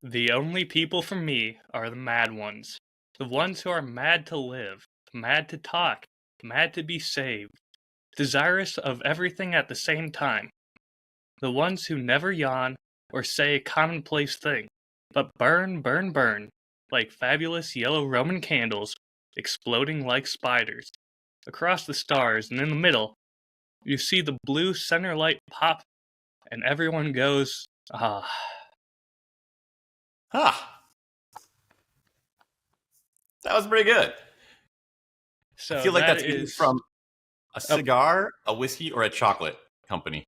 The only people for me are the mad ones. The ones who are mad to live, mad to talk, mad to be saved, desirous of everything at the same time. The ones who never yawn or say a commonplace thing, but burn, burn, burn, like fabulous yellow Roman candles, exploding like spiders. Across the stars and in the middle, you see the blue center light pop, and everyone goes, ah. Huh. That was pretty good. I So feel like that that's either is. from a Oh, cigar, a whiskey, or a chocolate company.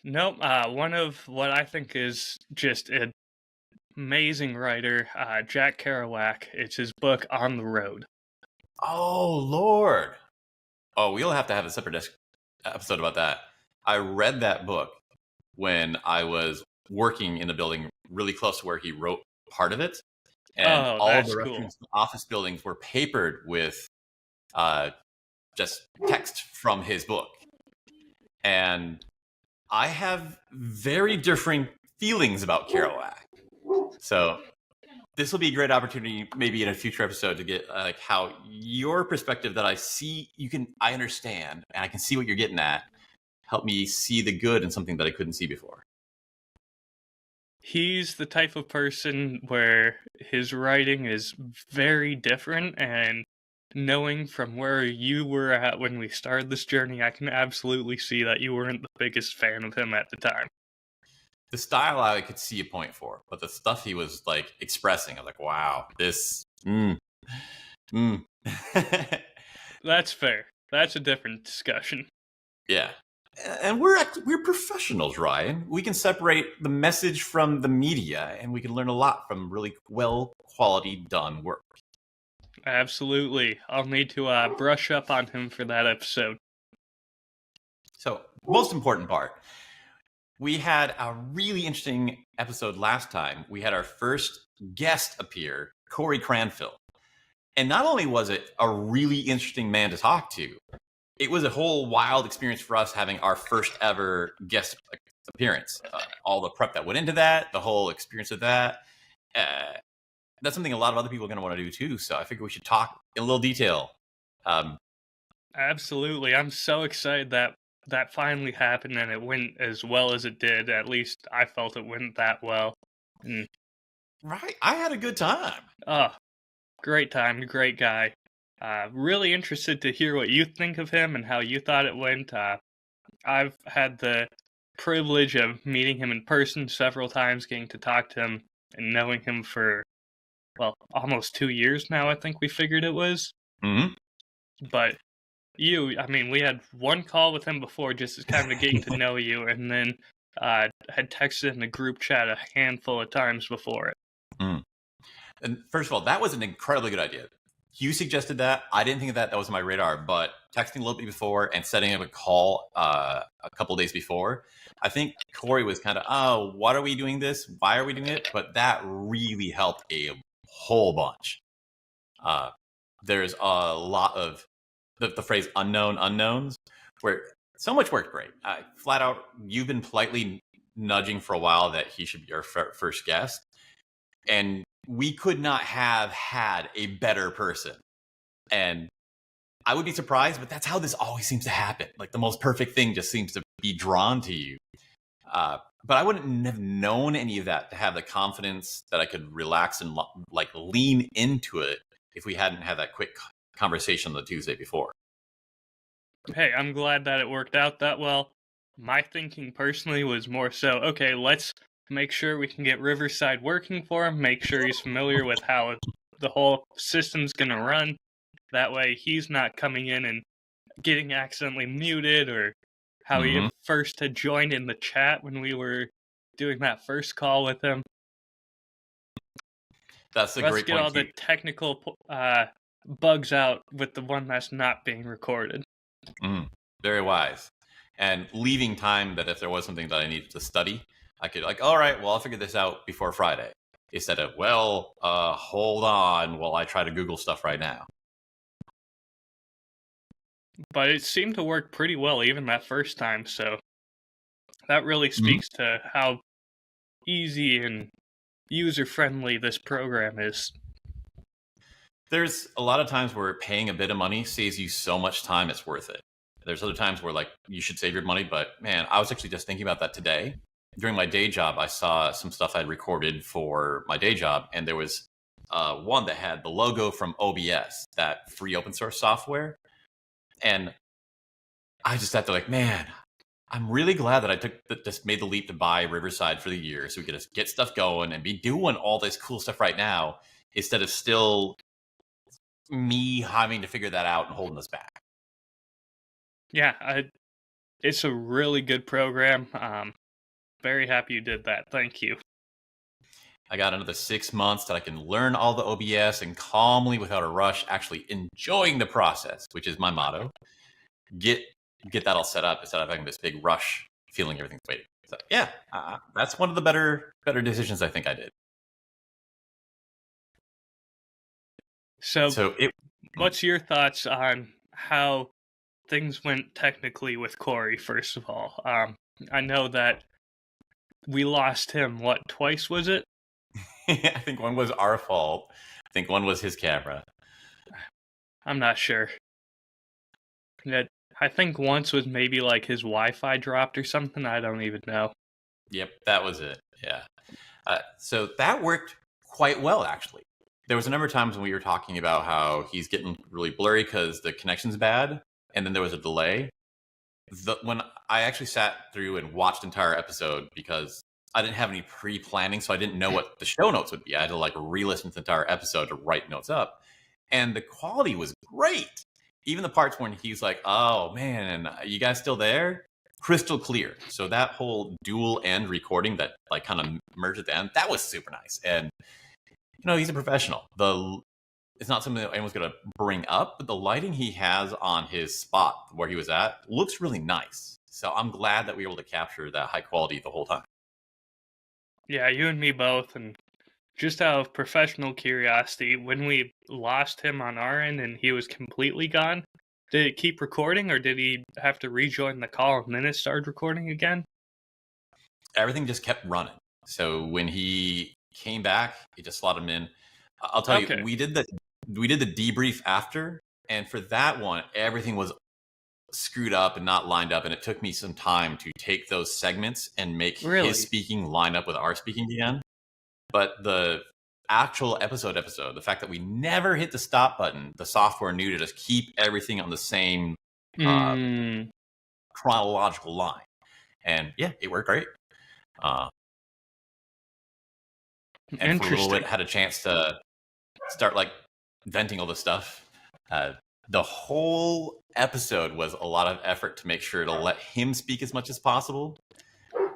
nope, one of what I think is just an amazing writer, Jack Kerouac. It's his book On the Road. Oh, Lord. Oh, we'll have to have a separate episode about that. I read that book when I was working in a building really close to where he wrote part of it. And Oh, all of that's the cool. restrooms, office buildings were papered with just text from his book. And I have very differing feelings about Kerouac. So this will be a great opportunity, maybe in a future episode, to get like how your perspective that I understand, and I can see what you're getting at, help me see the good in something that I couldn't see before. He's the type of person where his writing is very different, and knowing from where you were at when we started this journey, I can absolutely see that you weren't the biggest fan of him at the time. The style I could see a point for, but the stuff he was like expressing, I was like, wow, this. That's fair. That's a different discussion. Yeah. And we're professionals, Ryan. We can separate the message from the media, and we can learn a lot from really well quality done work. Absolutely. I'll need to brush up on him for that episode. So, most important part. We had a really interesting episode last time. We had our first guest appear, Cory Cranfield. And not only was it a really interesting man to talk to, it was a whole wild experience for us having our first ever guest appearance. All the prep that went into that, the whole experience of that. That's something a lot of other people are going to want to do too. So I figure we should talk in a little detail. Absolutely. I'm so excited that finally happened and it went as well as it did. At least I felt it went that well. And, right. I had a good time. oh, great time. Great guy. Really interested to hear what you think of him and how you thought it went. I've had the privilege of meeting him in person several times, getting to talk to him and knowing him for, well, almost 2 years now, I think we figured it was. Mm-hmm. But we had one call with him before, just as kind of getting to know you, and then had texted in the group chat a handful of times before it. Mm. And first of all, that was an incredibly good idea. You suggested that. I didn't think of that. That was on my radar. But texting a little bit before and setting up a call a couple days before, I think Cory was kind of, oh, what are we doing this? Why are we doing it? But that really helped a whole bunch. There's a lot of the phrase unknown unknowns, where so much worked great. Flat out, you've been politely nudging for a while that he should be our first guest. And we could not have had a better person. And I would be surprised, but that's how this always seems to happen. Like the most perfect thing just seems to be drawn to you. But I wouldn't have known any of that to have the confidence that I could relax and like lean into it if we hadn't had that quick conversation the Tuesday before. Hey, I'm glad that it worked out that well. My thinking personally was more so, okay, let's make sure we can get Riverside working for him, make sure he's familiar with how the whole system's going to run. That way he's not coming in and getting accidentally muted, or how he first had joined in the chat when we were doing that first call with him. That's a great point. Let's get all the technical bugs out with the one that's not being recorded. Very wise. And leaving time that if there was something that I needed to study, I could all right, well, I'll figure this out before Friday. Instead of, hold on while I try to Google stuff right now. But it seemed to work pretty well even that first time, so that really speaks to how easy and user-friendly this program is. There's a lot of times where paying a bit of money saves you so much time, it's worth it. There's other times where, like, you should save your money, but man, I was actually just thinking about that today. During my day job, I saw some stuff I'd recorded for my day job, and there was one that had the logo from OBS, that free open source software. And I just had to, like, man, I'm really glad that I just made the leap to buy Riverside for the year so we could just get stuff going and be doing all this cool stuff right now instead of still me having to figure that out and holding us back. Yeah, it's a really good program. Very happy you did that. Thank you. I got another 6 months that I can learn all the OBS and calmly, without a rush, actually enjoying the process, which is my motto. Get that all set up instead of having this big rush, feeling everything's waiting. So yeah, that's one of the better decisions I think I did. So what's your thoughts on how things went technically with Cory, first of all? I know that we lost him, twice was it? I think one was our fault. I think one was his camera. I'm not sure. I think once was maybe like his Wi-Fi dropped or something. I don't even know. Yep, that was it. Yeah. So that worked quite well, actually. There was a number of times when we were talking about how he's getting really blurry because the connection's bad, and then there was a delay. When I actually sat through and watched the entire episode, because I didn't have any pre-planning, so I didn't know what the show notes would be. I had to, like, re-listen to the entire episode to write notes up. And the quality was great. Even the parts when he's like, oh, man, you guys still there? Crystal clear. So that whole dual end recording that, like, kind of merged at the end, that was super nice. And, you know, he's a professional. It's not something that anyone's going to bring up, but the lighting he has on his spot where he was at looks really nice. So I'm glad that we were able to capture that high quality the whole time. Yeah, you and me both. And just out of professional curiosity, when we lost him on our end and he was completely gone, did it keep recording or did he have to rejoin the call and then it started recording again? Everything just kept running. So when he came back, it just slotted him in. I'll tell you, we did the debrief after, and for that one, everything was screwed up and not lined up, and it took me some time to take those segments and make his speaking line up with our speaking again. But the actual episode, the fact that we never hit the stop button, the software knew to just keep everything on the same chronological line. And yeah, it worked great. And for a little bit, had a chance to start, like, venting all this stuff. The whole episode was a lot of effort to make sure to let him speak as much as possible.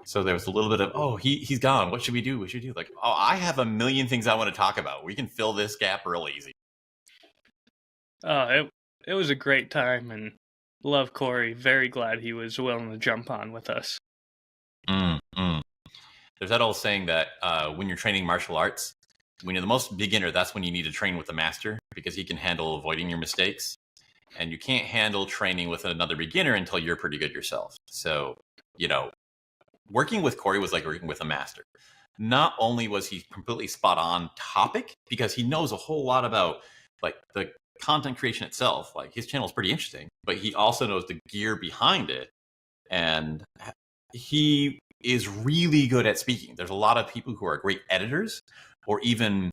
So there was a little bit of, oh, he's gone. What should we do? Like, oh, I have a million things I want to talk about. We can fill this gap real easy. It was a great time, and love Cory. Very glad he was willing to jump on with us. There's that old saying that when you're training martial arts, when you're the most beginner, that's when you need to train with the master, because he can handle avoiding your mistakes. And you can't handle training with another beginner until you're pretty good yourself. So, you know, working with Cory was like working with a master. Not only was he completely spot on topic, because he knows a whole lot about, like, the content creation itself. Like, his channel is pretty interesting, but he also knows the gear behind it. And he is really good at speaking. There's a lot of people who are great editors or even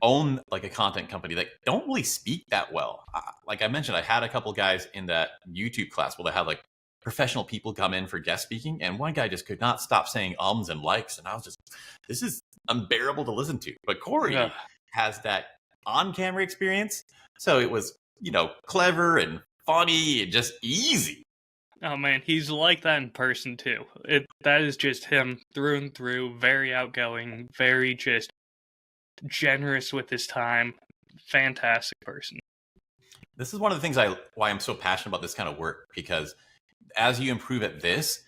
own, like, a content company that don't really speak that well. Like I mentioned, I had a couple guys in that YouTube class where they had, like, professional people come in for guest speaking, and one guy just could not stop saying ums and likes, and I was just, this is unbearable to listen to. But Cory has that on-camera experience, so it was, you know, clever and funny and just easy. Oh man, he's like that in person too. That is just him through and through. Very outgoing, very just generous with his time. Fantastic person. This is one of the things why I'm so passionate about this kind of work, because as you improve at this,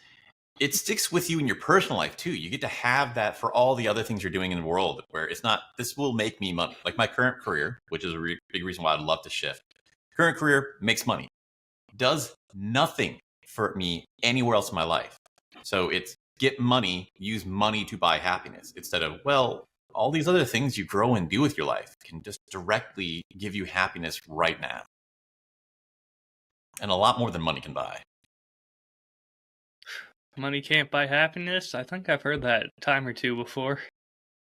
it sticks with you in your personal life too. You get to have that for all the other things you're doing in the world, where it's not, this will make me money. Like my current career, which is a big reason why I'd love to shift. Current career makes money. Does nothing for me anywhere else in my life. So it's get money, use money to buy happiness, instead of, well, all these other things you grow and do with your life can just directly give you happiness right now. And a lot more than money can buy. Money can't buy happiness? I think I've heard that a time or two before.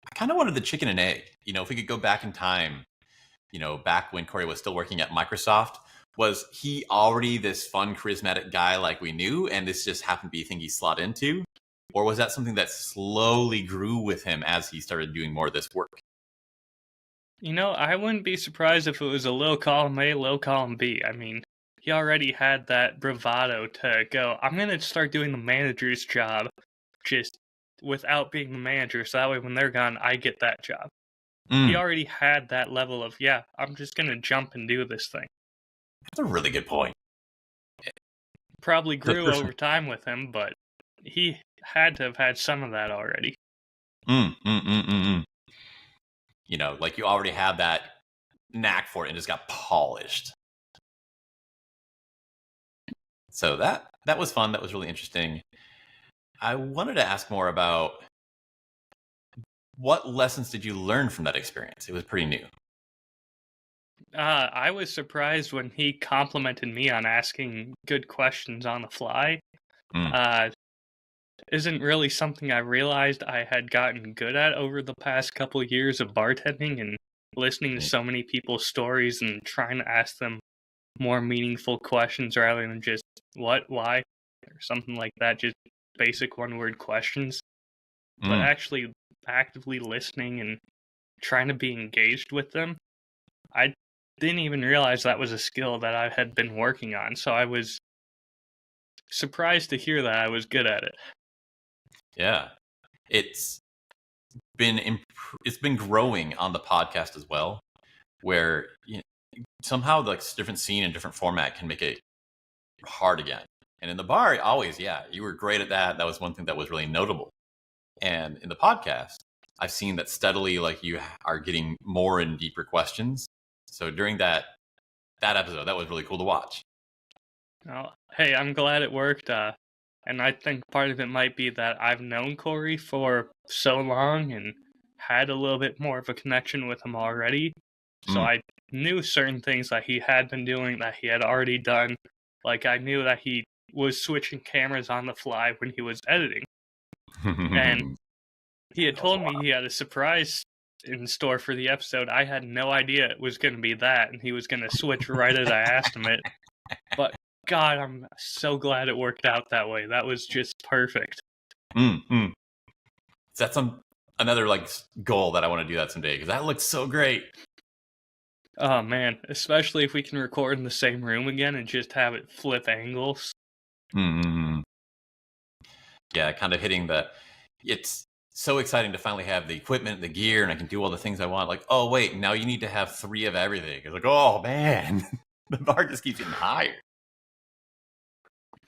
I kind of wanted the chicken and egg. If we could go back in time, back when Cory was still working at Microsoft, was he already this fun, charismatic guy like we knew, and this just happened to be a thing he slot into? Or was that something that slowly grew with him as he started doing more of this work? I wouldn't be surprised if it was a low column A, low column B. I mean, he already had that bravado to go, I'm going to start doing the manager's job just without being the manager, so that way when they're gone, I get that job. He already had that level of, I'm just going to jump and do this thing. That's a really good point. Probably grew over time with him, but he had to have had some of that already. Like you already have that knack for it and just got polished. So that was fun. That was really interesting. I wanted to ask more about what lessons did you learn from that experience? It was pretty new. I was surprised when he complimented me on asking good questions on the fly. Isn't really something I realized I had gotten good at over the past couple years of bartending and listening to so many people's stories and trying to ask them more meaningful questions rather than just what, why, or something like that, just basic one-word questions. But actually actively listening and trying to be engaged with them, I didn't even realize that was a skill that I had been working on, so I was surprised to hear that I was good at it. Yeah. It's been growing on the podcast as well, where somehow the different scene and different format can make it hard again. And in the bar, always, you were great at that. That was one thing that was really notable. And in the podcast, I've seen that steadily, like you are getting more and deeper questions. So during that episode, that was really cool to watch. Well, hey, I'm glad it worked. And I think part of it might be that I've known Cory for so long and had a little bit more of a connection with him already. So I knew certain things that he had been doing that he had already done. Like I knew that he was switching cameras on the fly when he was editing. And he had told me he had a surprise in store for the episode. I had no idea it was going to be that, and he was going to switch right as I asked him it. But God, I'm so glad it worked out that way. That was just perfect. So that's another like goal that I want to do that someday, because that looks so great. Oh man, especially if we can record in the same room again and just have it flip angles. Yeah, kind of hitting it's so exciting to finally have the equipment, the gear, and I can do all the things I want. Like, oh wait, now you need to have 3 of everything. It's like, oh man, the bar just keeps getting higher.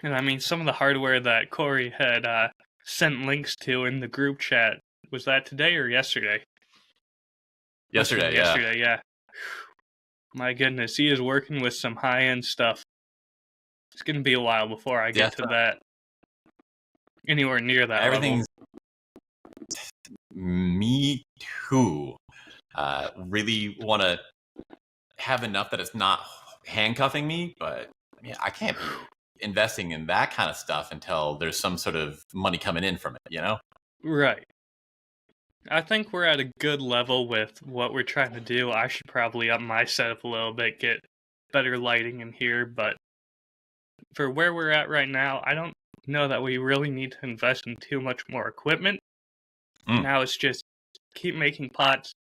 And I mean, some of the hardware that Cory had sent links to in the group chat, was that today or yesterday? Yesterday, yeah. My goodness, he is working with some high-end stuff. It's going to be a while before I get to that. Anywhere near that Everything's level. Me too. Really want to have enough that it's not handcuffing me, but I mean, I can't be investing in that kind of stuff until there's some sort of money coming in from it, Right. I think we're at a good level with what we're trying to do. I should probably up my setup a little bit, get better lighting in here, but for where we're at right now, I don't know that we really need to invest in too much more equipment. Now it's just keep making pots,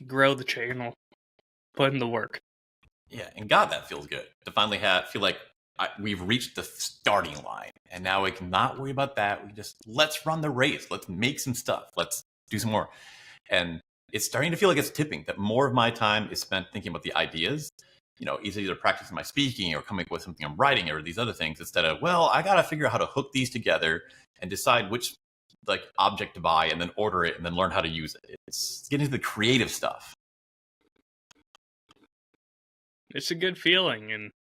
grow the channel, put in the work. Yeah, and God, that feels good to finally feel like we've reached the starting line, and now we can not worry about that. We just let's run the race. Let's make some stuff. Let's do some more. And it's starting to feel like it's tipping. That more of my time is spent thinking about the ideas. Either practicing my speaking or coming up with something I'm writing or these other things, instead of, well, I got to figure out how to hook these together and decide which like object to buy and then order it and then learn how to use it. It's getting to the creative stuff. It's a good feeling, and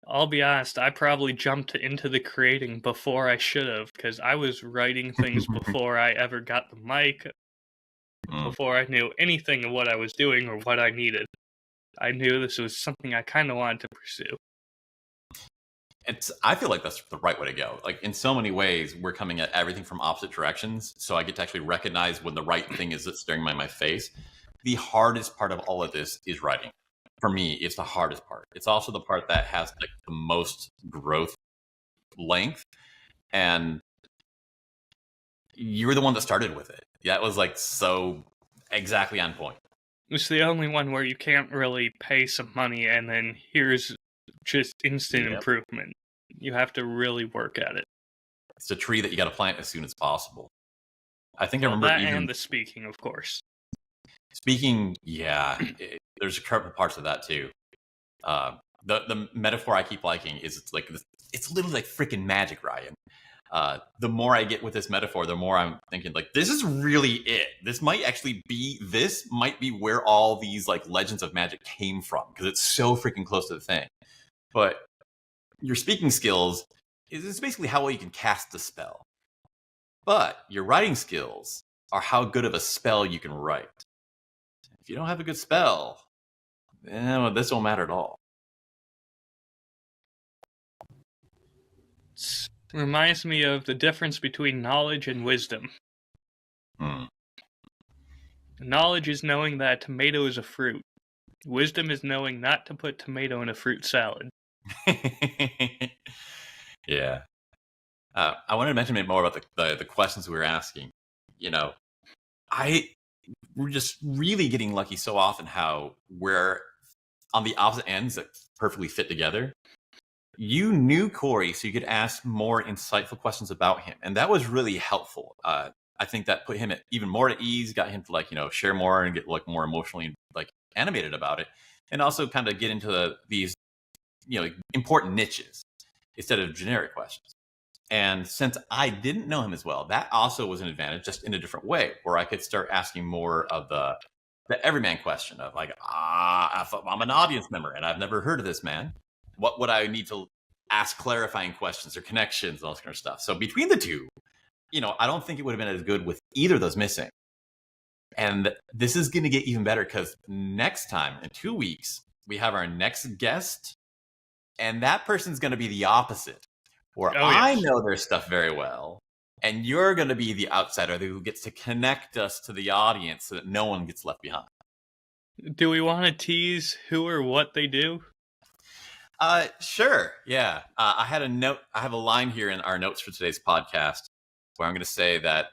I'll be honest, I probably jumped into the creating before I should have, because I was writing things before I ever got the mic. Mm. before I knew anything of what I was doing or what I needed. I knew this was something I kind of wanted to pursue. I feel like that's the right way to go. Like in so many ways, we're coming at everything from opposite directions. So I get to actually recognize when the right thing is that's staring my face. The hardest part of all of this is writing. For me, it's the hardest part. It's also the part that has like the most growth length. And you were the one that started with it. That was like so exactly on point. It's the only one where you can't really pay some money and then here's just instant improvement. You have to really work at it. It's a tree that you got to plant as soon as possible. I think I Well, remember that even and the speaking, of course. speaking. Yeah, there's a couple parts of that too. The metaphor I keep liking is it's literally like freaking magic, Ryan. The more I get with this metaphor, the more I'm thinking like this is really it. This might be where all these like legends of magic came from because it's so freaking close to the thing. But your speaking skills is basically how well you can cast the spell. But your writing skills are how good of a spell you can write. If you don't have a good spell, well, this won't matter at all. It reminds me of the difference between knowledge and wisdom. Knowledge is knowing that a tomato is a fruit. Wisdom is knowing not to put tomato in a fruit salad. Yeah. I wanted to mention more about the questions we were asking. You know, we're just really getting lucky so often how we're on the opposite ends that perfectly fit together. You knew Cory, so you could ask more insightful questions about him, and that was really helpful. I think that put him at even more at ease, got him to share more and get more emotionally animated about it, and also kind of get into these important niches instead of generic questions. And since I didn't know him as well, that also was an advantage, just in a different way, where I could start asking more of the everyman question of I'm an audience member and I've never heard of this man. What would I need to ask clarifying questions or connections, all this kind of stuff. So between the two, I don't think it would have been as good with either of those missing. And this is going to get even better because next time, in 2 weeks, we have our next guest. And that person's going to be the opposite, where I know their stuff very well. And you're going to be the outsider who gets to connect us to the audience so that no one gets left behind. Do we want to tease who or what they do? Sure. Yeah. I have a line here in our notes for today's podcast where I'm going to say that,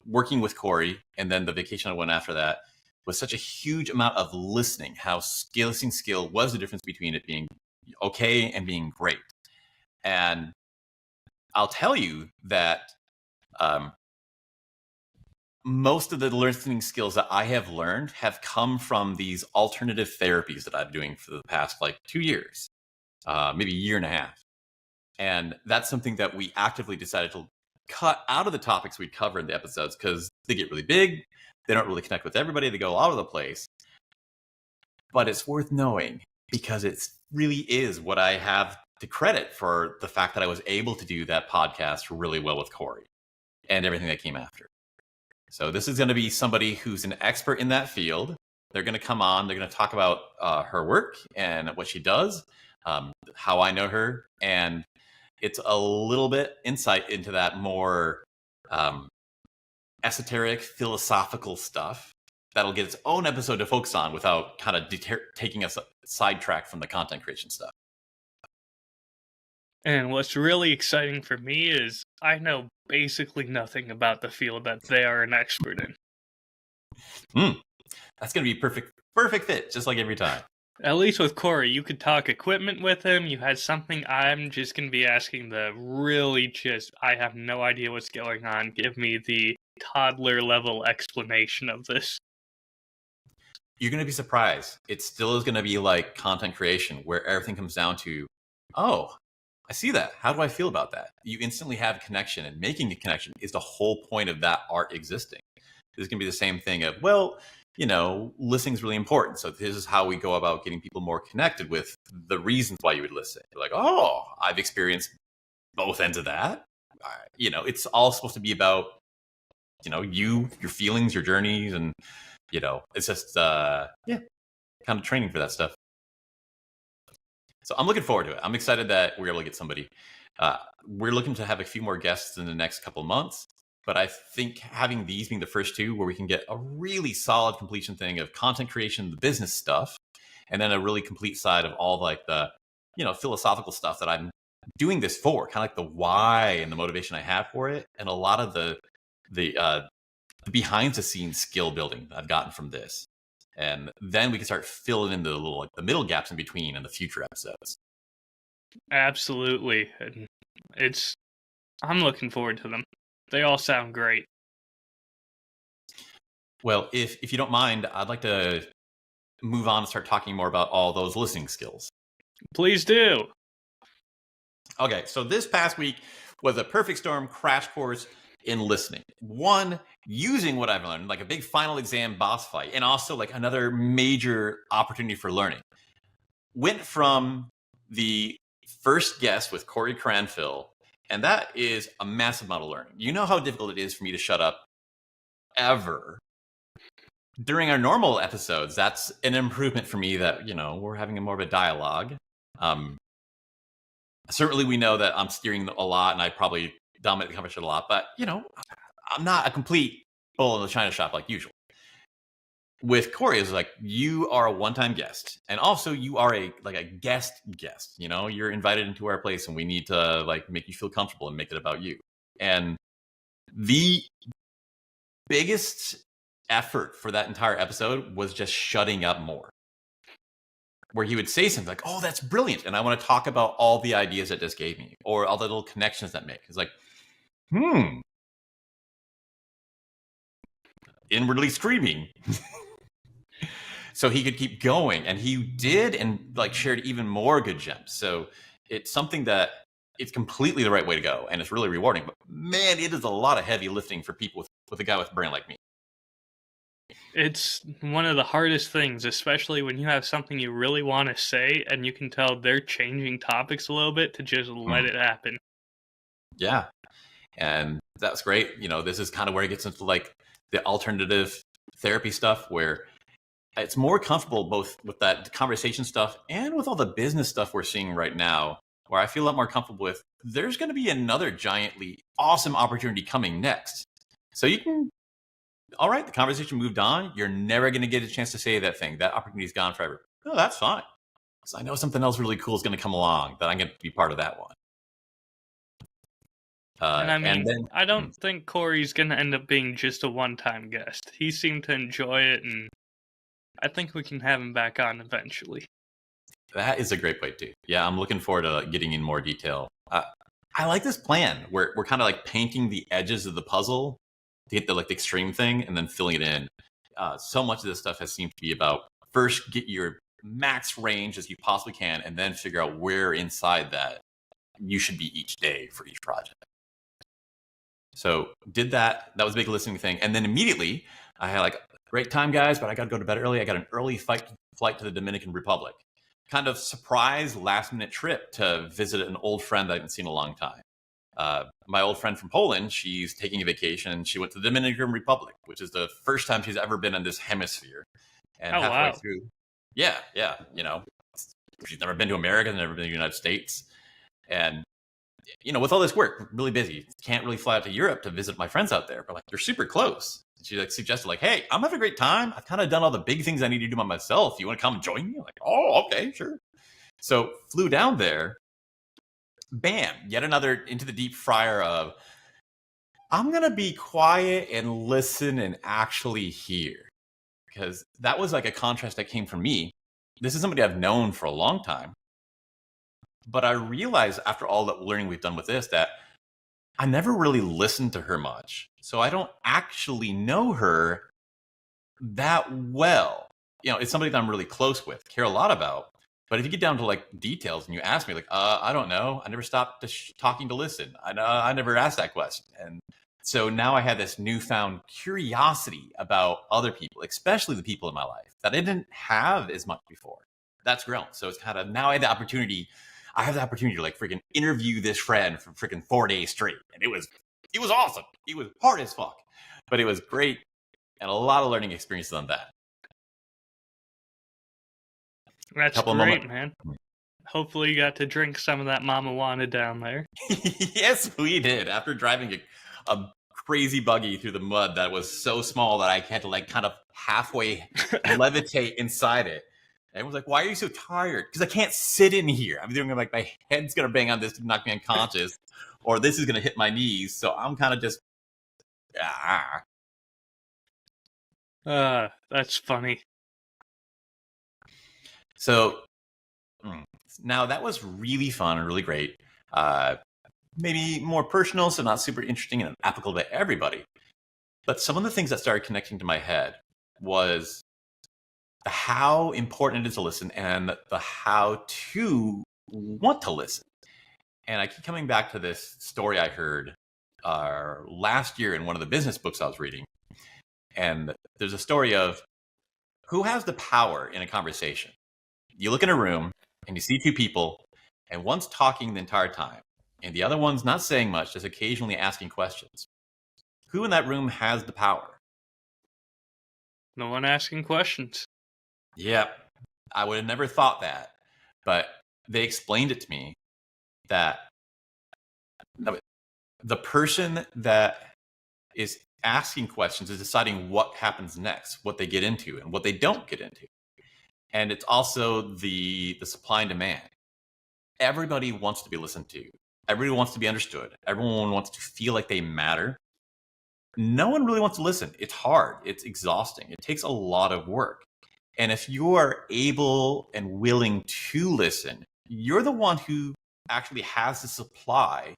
working with Cory and then the vacation I went after that was such a huge amount of listening, how listening skill was the difference between it being okay and being great. And I'll tell you that most of the listening skills that I have learned have come from these alternative therapies that I'm doing for the past 2 years, maybe a year and a half. And that's something that we actively decided to cut out of the topics we cover in the episodes because they get really big. They don't really connect with everybody. They go all over the place. But it's worth knowing because it really is what I have to credit for the fact that I was able to do that podcast really well with Cory and everything that came after. So this is going to be somebody who's an expert in that field. They're going to come on. They're going to talk about her work and what she does, how I know her. And it's a little bit insight into that more esoteric, philosophical stuff that'll get its own episode to focus on without kind of taking us sidetrack from the content creation stuff. And what's really exciting for me is I know basically nothing about the field that they are an expert in. That's going to be perfect fit, just like every time. At least with Cory, you could talk equipment with him. You had something I'm just going to be asking I have no idea what's going on. Give me the toddler level explanation of this. You're going to be surprised. It still is going to be like content creation where everything comes down to, oh, I see that. How do I feel about that? You instantly have a connection, and making a connection is the whole point of that art existing. It's going to be the same thing of, listening is really important. So this is how we go about getting people more connected with the reasons why you would listen. You're like, oh, I've experienced both ends of that. It's all supposed to be about your feelings, your journeys, and it's just kind of training for that stuff. So I'm looking forward to it. I'm excited that we're able to get somebody. We're looking to have a few more guests in the next couple of months, but I think having these being the first two where we can get a really solid completion thing of content creation, the business stuff, and then a really complete side of all like the, philosophical stuff that I'm doing this for, kind of like the why and the motivation I have for it, and a lot of the behind the scenes skill building that I've gotten from this. And then we can start filling in the little, like the middle gaps in between and the future episodes. Absolutely. And I'm looking forward to them. They all sound great. Well, if you don't mind, I'd like to move on and start talking more about all those listening skills. Please do. Okay, so this past week was a perfect storm crash course in listening. One, using what I've learned, like a big final exam boss fight, and also like another major opportunity for learning. Went from the first guest with Cory Cranfill, and that is a massive amount of learning. You know how difficult it is for me to shut up ever. During our normal episodes, that's an improvement for me that, we're having a more of a dialogue. Certainly we know that I'm steering a lot and I probably dominate the conversation a lot, but, I'm not a complete bull in the china shop like usual. With Cory, it's like, you are a one-time guest, and also you are a guest. You're invited into our place, and we need to like make you feel comfortable and make it about you. And the biggest effort for that entire episode was just shutting up more, where he would say something like, "Oh, that's brilliant," and I want to talk about all the ideas that this gave me, or all the little connections that make. It's like, inwardly screaming. So he could keep going, and he did, and like shared even more good gems. So it's something that it's completely the right way to go, and it's really rewarding. But man, it is a lot of heavy lifting for people with a guy with a brain like me. It's one of the hardest things, especially when you have something you really want to say, and you can tell they're changing topics a little bit to just let it happen. Yeah, and that's great. This is kind of where it gets into like the alternative therapy stuff, where it's more comfortable both with that conversation stuff and with all the business stuff we're seeing right now, where I feel a lot more comfortable with, there's going to be another giantly awesome opportunity coming next. So you can, all right, the conversation moved on. You're never going to get a chance to say that thing. That opportunity's gone forever. No, that's fine. Because I know something else really cool is going to come along that I'm going to be part of that one. I don't think Cory's going to end up being just a one-time guest. He seemed to enjoy it, and I think we can have him back on eventually. That is a great way too. Yeah, I'm looking forward to getting in more detail. I like this plan where we're kind of like painting the edges of the puzzle to get the extreme thing and then filling it in. So much of this stuff has seemed to be about first get your max range as you possibly can, and then figure out where inside that you should be each day for each project. So did that. That was a big listening thing. And then immediately I had like, great time, guys, but I got to go to bed early. I got an early flight to the Dominican Republic. Kind of surprise last-minute trip to visit an old friend I haven't seen in a long time. My old friend from Poland, she's taking a vacation. She went to the Dominican Republic, which is the first time she's ever been in this hemisphere. And halfway through, yeah, she's never been to America, never been to the United States. And, with all this work, really busy. Can't really fly out to Europe to visit my friends out there, but like, they're super close. She suggested hey, I'm having a great time. I've kind of done all the big things I need to do by myself. You want to come and join me? I'm like, oh, okay, sure. So flew down there. Bam, yet another into the deep fryer of, I'm going to be quiet and listen and actually hear. Because that was like a contrast that came from me. This is somebody I've known for a long time. But I realized after all that learning we've done with this that I never really listened to her much. So I don't actually know her that well. It's somebody that I'm really close with, care a lot about. But if you get down to like details and you ask me I don't know. I never stopped talking to listen. I never asked that question. And so now I had this newfound curiosity about other people, especially the people in my life that I didn't have as much before. That's grown. So it's kind of, now I have the opportunity to like freaking interview this friend for freaking 4 days straight. And it was awesome. It was hard as fuck. but it was great and a lot of learning experiences on that. That's Couple of great, moments. man. Hopefully you got to drink some of that Mama Wanna down there. Yes, we did. After driving a crazy buggy through the mud that was so small that I had to like kind of halfway levitate inside it. Everyone's like, "Why are you so tired?" Because I can't sit in here. I'm doing like my head's gonna bang on this to knock me unconscious, or this is gonna hit my knees. So I'm kind of just That's funny. So now that was really fun and really great. Maybe more personal, so not super interesting and applicable to everybody. But some of the things that started connecting to my head was how important it is to listen and the how to want to listen. And I keep coming back to this story I heard last year in one of the business books I was reading. And there's a story of who has the power in a conversation. You look in a room and you see two people, and one's talking the entire time, and the other one's not saying much, just occasionally asking questions. Who in that room has the power? No one asking questions. Yep. I would have never thought that, but they explained it to me that the person that is asking questions is deciding what happens next, what they get into and what they don't get into. And it's also the supply and demand. Everybody wants to be listened to. Everybody wants to be understood. Everyone wants to feel like they matter. No one really wants to listen. It's hard. It's exhausting. It takes a lot of work. And if you are able and willing to listen, you're the one who actually has the supply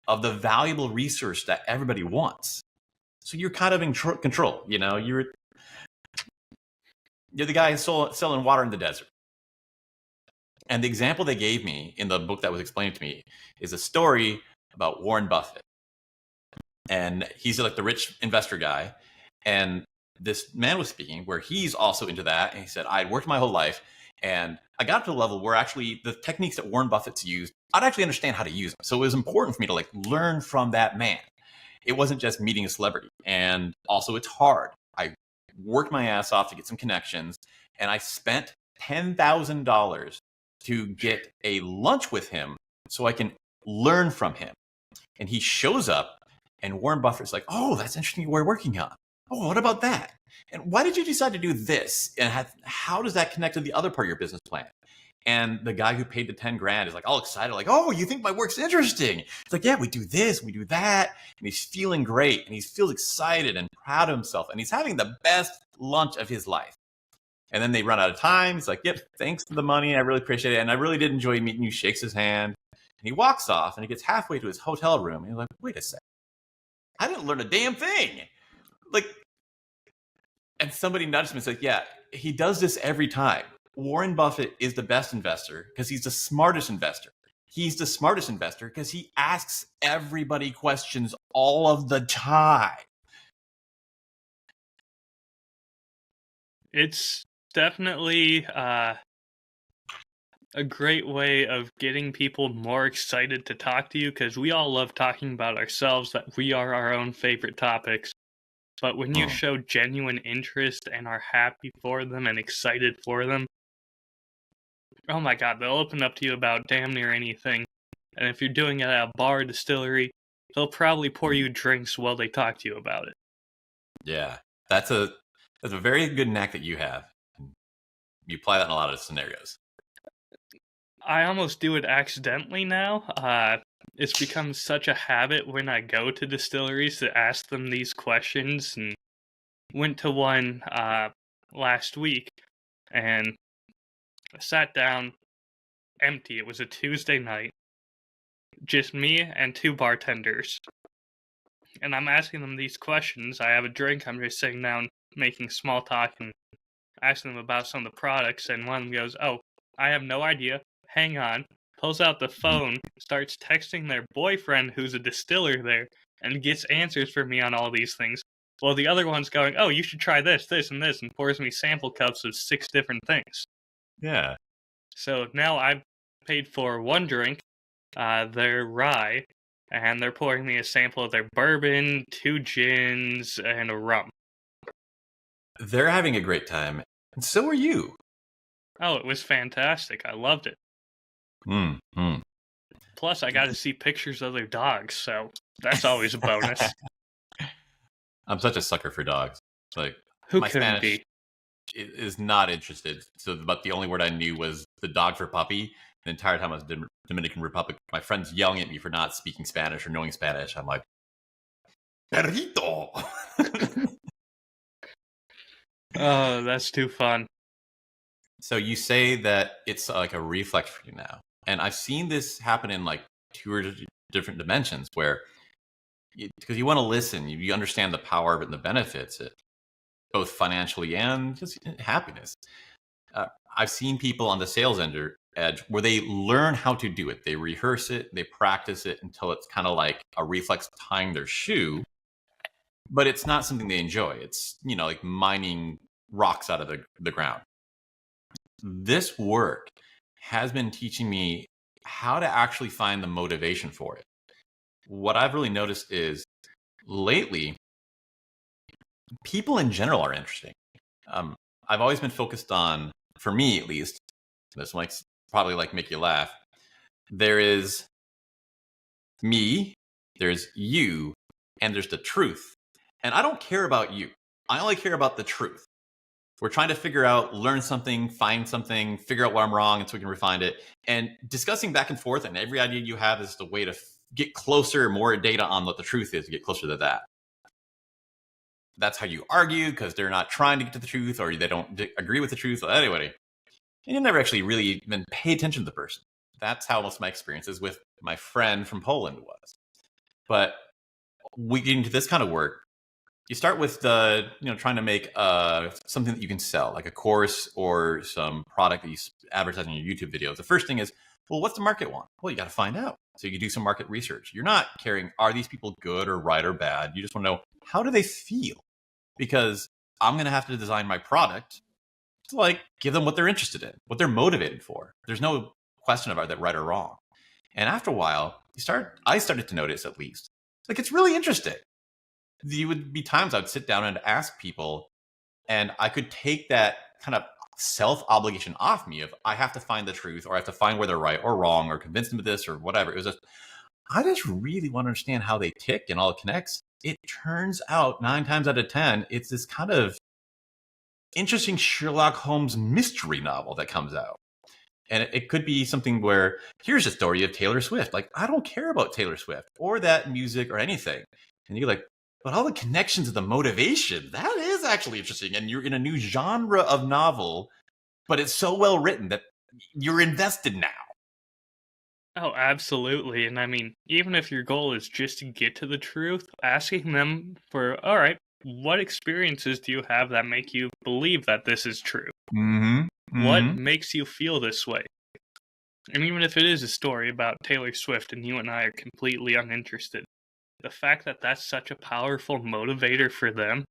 of the valuable resource that everybody wants. So you're kind of in control. You know, you're the guy selling water in the desert. And the example they gave me in the book that was explained to me is a story about Warren Buffett. And he's like the rich investor guy. And this man was speaking where he's also into that. And he said, I'd worked my whole life and I got to the level where actually the techniques that Warren Buffett's used, I'd actually understand how to use them. So it was important for me to like learn from that man. It wasn't just meeting a celebrity. And also it's hard. I worked my ass off to get some connections and I spent $10,000 to get a lunch with him so I can learn from him. And he shows up and Warren Buffett's like, oh, that's interesting we're working on. Oh, what about that? And why did you decide to do this? And how does that connect to the other part of your business plan? And the guy who paid the 10 grand is like all excited, like, oh, you think my work's interesting? It's like, yeah, we do this, we do that. And he's feeling great and he feels excited and proud of himself. And he's having the best lunch of his life. And then they run out of time. He's like, yep, thanks for the money. I really appreciate it. And I really did enjoy meeting you. Shakes his hand. And he walks off and he gets halfway to his hotel room. And he's like, wait a second. I didn't learn a damn thing. Like, and somebody nudged him and said, yeah, he does this every time. Warren Buffett is the best investor because he's the smartest investor. He's the smartest investor because he asks everybody questions all of the time. It's definitely a great way of getting people more excited to talk to you because we all love talking about ourselves, that we are our own favorite topics. But when you show genuine interest and are happy for them and excited for them, oh my God, they'll open up to you about damn near anything. And if you're doing it at a bar, distillery, they'll probably pour you drinks while they talk to you about it. Yeah, that's a very good knack that you have. You apply that in a lot of scenarios. I almost do it accidentally now. It's become such a habit when I go to distilleries to ask them these questions, and went to one last week and I sat down empty. It was a Tuesday night, just me and two bartenders. And I'm asking them these questions. I have a drink. I'm just sitting down making small talk and asking them about some of the products. And one of them goes, oh, I have no idea. Hang on. Pulls out the phone, starts texting their boyfriend who's a distiller there, and gets answers for me on all these things. Well, the other one's going, oh, you should try this, this, and this, and pours me sample cups of 6 different things. Yeah. So now I've paid for one drink, their rye, and they're pouring me a sample of their bourbon, 2 gins, and a rum. They're having a great time, and so are you. Oh, it was fantastic. I loved it. Mm. Plus, I got to see pictures of their dogs, so that's always a bonus. I'm such a sucker for dogs. Like, Who my couldn't Spanish be? is not interested. So, but the only word I knew was the dog for puppy. The entire time I was in Dominican Republic, my friends yelling at me for not speaking Spanish or knowing Spanish. I'm like, perrito. Oh, that's too fun. So you say that it's like a reflex for you now, and I've seen this happen in like two or different dimensions where, because you want to listen, you understand the power of it and the benefits, it both financially and just happiness. I've seen people on the sales edge where they learn how to do it. They rehearse it, they practice it until it's kind of like a reflex tying their shoe, but it's not something they enjoy. It's, like mining rocks out of the ground. This work has been teaching me how to actually find the motivation for it. What I've really noticed is lately, people in general are interesting. I've always been focused on, for me at least, this might probably like make you laugh. There is me, there's you, and there's the truth. And I don't care about you. I only care about the truth. We're trying to figure out, learn something, find something, figure out where I'm wrong, and so we can refine it. And discussing back and forth, and every idea you have is the way to get closer, more data on what the truth is, to get closer to that. That's how you argue, because they're not trying to get to the truth, or they don't agree with the truth. Anyway, and you never actually really even pay attention to the person. That's how most of my experiences with my friend from Poland was. But we get into this kind of work. You start with trying to make something that you can sell, like a course or some product that you advertise in your YouTube videos. The first thing is, well, what's the market want? Well, you got to find out. So you do some market research. You're not caring, are these people good or right or bad? You just want to know, how do they feel? Because I'm going to have to design my product to like give them what they're interested in, what they're motivated for. There's no question about that right or wrong. And after a while, I started to notice, at least, like, it's really interesting. There would be times I'd sit down and ask people, and I could take that kind of self-obligation off me of, I have to find the truth, or I have to find where they're right or wrong, or convince them of this or whatever. It was just, I just really want to understand how they tick and all it connects. It turns out 9 times out of 10, it's this kind of interesting Sherlock Holmes mystery novel that comes out. And it could be something where, here's a story of Taylor Swift. Like, I don't care about Taylor Swift or that music or anything. And you're like, but all the connections of the motivation, that is actually interesting. And you're in a new genre of novel, but it's so well written that you're invested now. Oh, absolutely. And I mean, even if your goal is just to get to the truth, asking them for, all right, what experiences do you have that make you believe that this is true? What makes you feel this way? And even if it is a story about Taylor Swift and you and I are completely uninterested, the fact that that's such a powerful motivator for them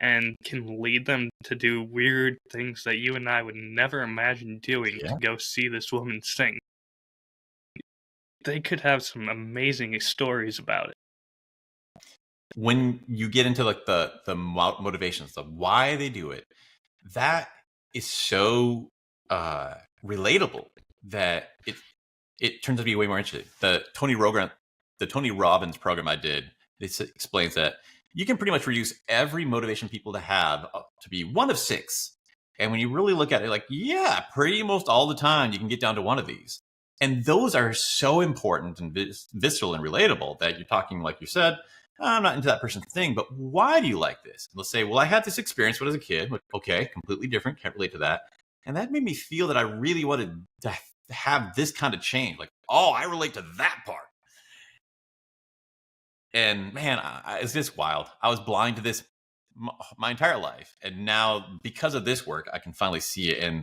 and can lead them to do weird things that you and I would never imagine doing to go see this woman sing. They could have some amazing stories about it. When you get into like the motivations, the why they do it, that is so relatable that it turns out to be way more interesting. The Tony Robbins program I did, it explains that you can pretty much reduce every motivation people to have to be one of 6. And when you really look at it, like, yeah, pretty most all the time you can get down to one of these. And those are so important and visceral and relatable that you're talking, like you said, I'm not into that person's thing, but why do you like this? And they'll say, well, I had this experience when I was a kid. Okay, completely different, can't relate to that. And that made me feel that I really wanted to have this kind of change. Like, oh, I relate to that part. And man, it's just wild. I was blind to this my entire life. And now, because of this work, I can finally see it. And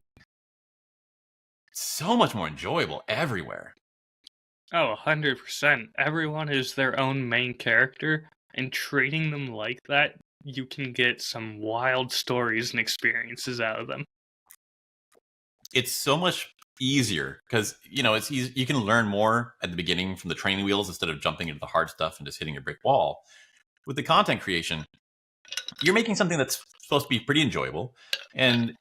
so much more enjoyable everywhere. Oh, 100%. Everyone is their own main character, and treating them like that, you can get some wild stories and experiences out of them. It's so much easier because it's easy. You can learn more at the beginning from the training wheels instead of jumping into the hard stuff and just hitting a brick wall. With the content creation, you're making something that's supposed to be pretty enjoyable, and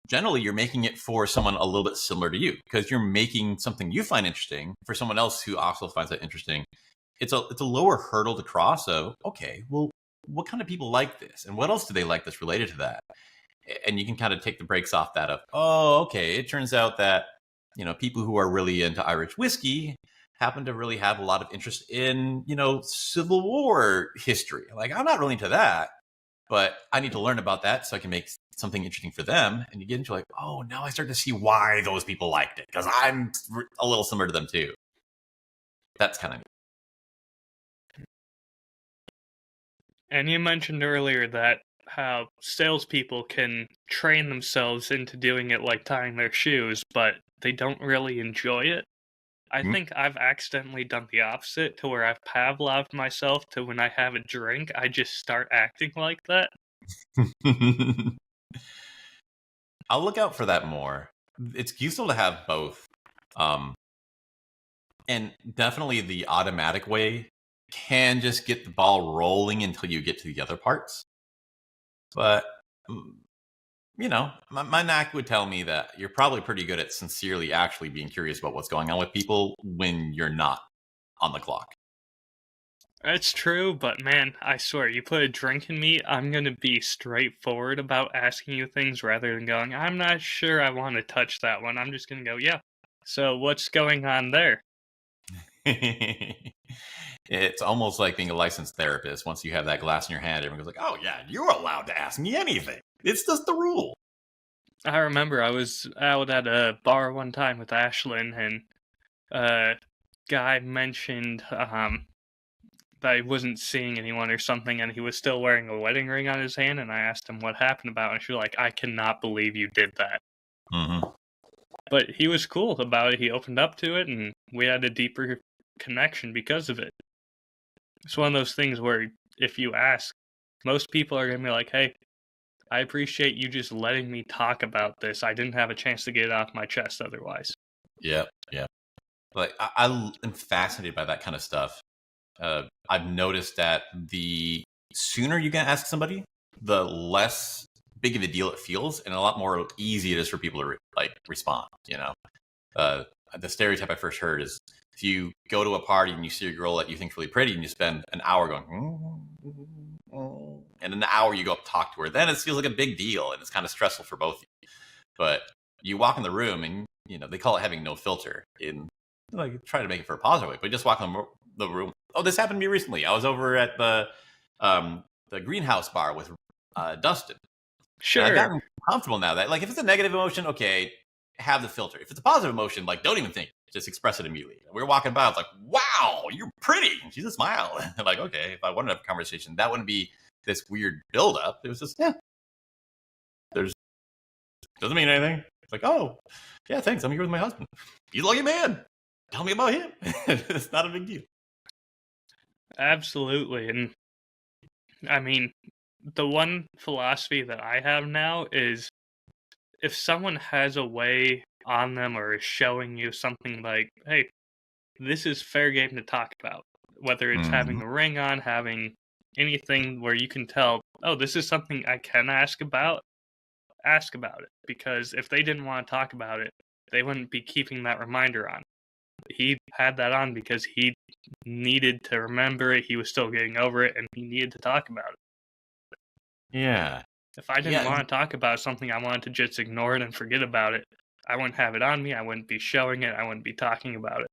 generally you're making it for someone a little bit similar to you because you're making something you find interesting for someone else who also finds that interesting. It's a lower hurdle to cross of, okay, well, what kind of people like this and what else do they like that's related to that? And you can kind of take the brakes off that of, oh, okay, it turns out that people who are really into Irish whiskey happen to really have a lot of interest in Civil War history. Like, I'm not really into that, but I need to learn about that so I can make something interesting for them. And you get into like, oh, now I start to see why those people liked it because I'm a little similar to them too. That's kind of neat. And you mentioned earlier that how salespeople can train themselves into doing it like tying their shoes, but they don't really enjoy it. I think I've accidentally done the opposite, to where I've Pavloved myself to when I have a drink, I just start acting like that. I'll look out for that more. It's useful to have both. And definitely the automatic way can just get the ball rolling until you get to the other parts. But, my knack would tell me that you're probably pretty good at sincerely actually being curious about what's going on with people when you're not on the clock. It's true, but man, I swear, you put a drink in me, I'm gonna be straightforward about asking you things rather than going, I'm not sure I want to touch that one. I'm just gonna go, yeah. So what's going on there? It's almost like being a licensed therapist. Once you have that glass in your hand, everyone goes like, oh yeah, you're allowed to ask me anything. It's just the rule. I remember I was out at a bar one time with Ashlyn, and a guy mentioned that he wasn't seeing anyone or something, and he was still wearing a wedding ring on his hand, and I asked him what happened about it, and she was like, I cannot believe you did that. Mm-hmm. But he was cool about it. He opened up to it, and we had a deeper connection because of it. It's one of those things where if you ask, most people are going to be like, hey, I appreciate you just letting me talk about this. I didn't have a chance to get it off my chest otherwise. Yeah. Like, I am fascinated by that kind of stuff. I've noticed that the sooner you can ask somebody, the less big of a deal it feels, and a lot more easy it is for people to respond. The stereotype I first heard is if you go to a party and you see a girl that you think is really pretty and you spend an hour going, and in the hour you go up to talk to her, then it feels like a big deal and it's kind of stressful for both of you. But you walk in the room and they call it having no filter, in try to make it for a positive way, but just walk in the room. Oh, this happened to me recently. I was over at the greenhouse bar with Dustin. Sure. And I've gotten comfortable now that if it's a negative emotion, okay, have the filter. If it's a positive emotion, don't even think, just express it immediately. We were walking by, I was like, wow, you're pretty. And she's a smile. Like, okay, if I wanted to have a conversation, that wouldn't be this weird buildup. It was just, doesn't mean anything. It's like, oh, yeah, thanks. I'm here with my husband. He's a lucky man. Tell me about him. It's not a big deal. Absolutely. And I mean, the one philosophy that I have now is if someone has a way on them or is showing you something like, hey, this is fair game to talk about, whether it's having a ring on, having anything where you can tell, oh, this is something I can ask about it. Because if they didn't want to talk about it, they wouldn't be keeping that reminder on. He had that on because he needed to remember it. He was still getting over it, and he needed to talk about it. Yeah. If I didn't want to talk about something, I wanted to just ignore it and forget about it. I wouldn't have it on me. I wouldn't be showing it. I wouldn't be talking about it.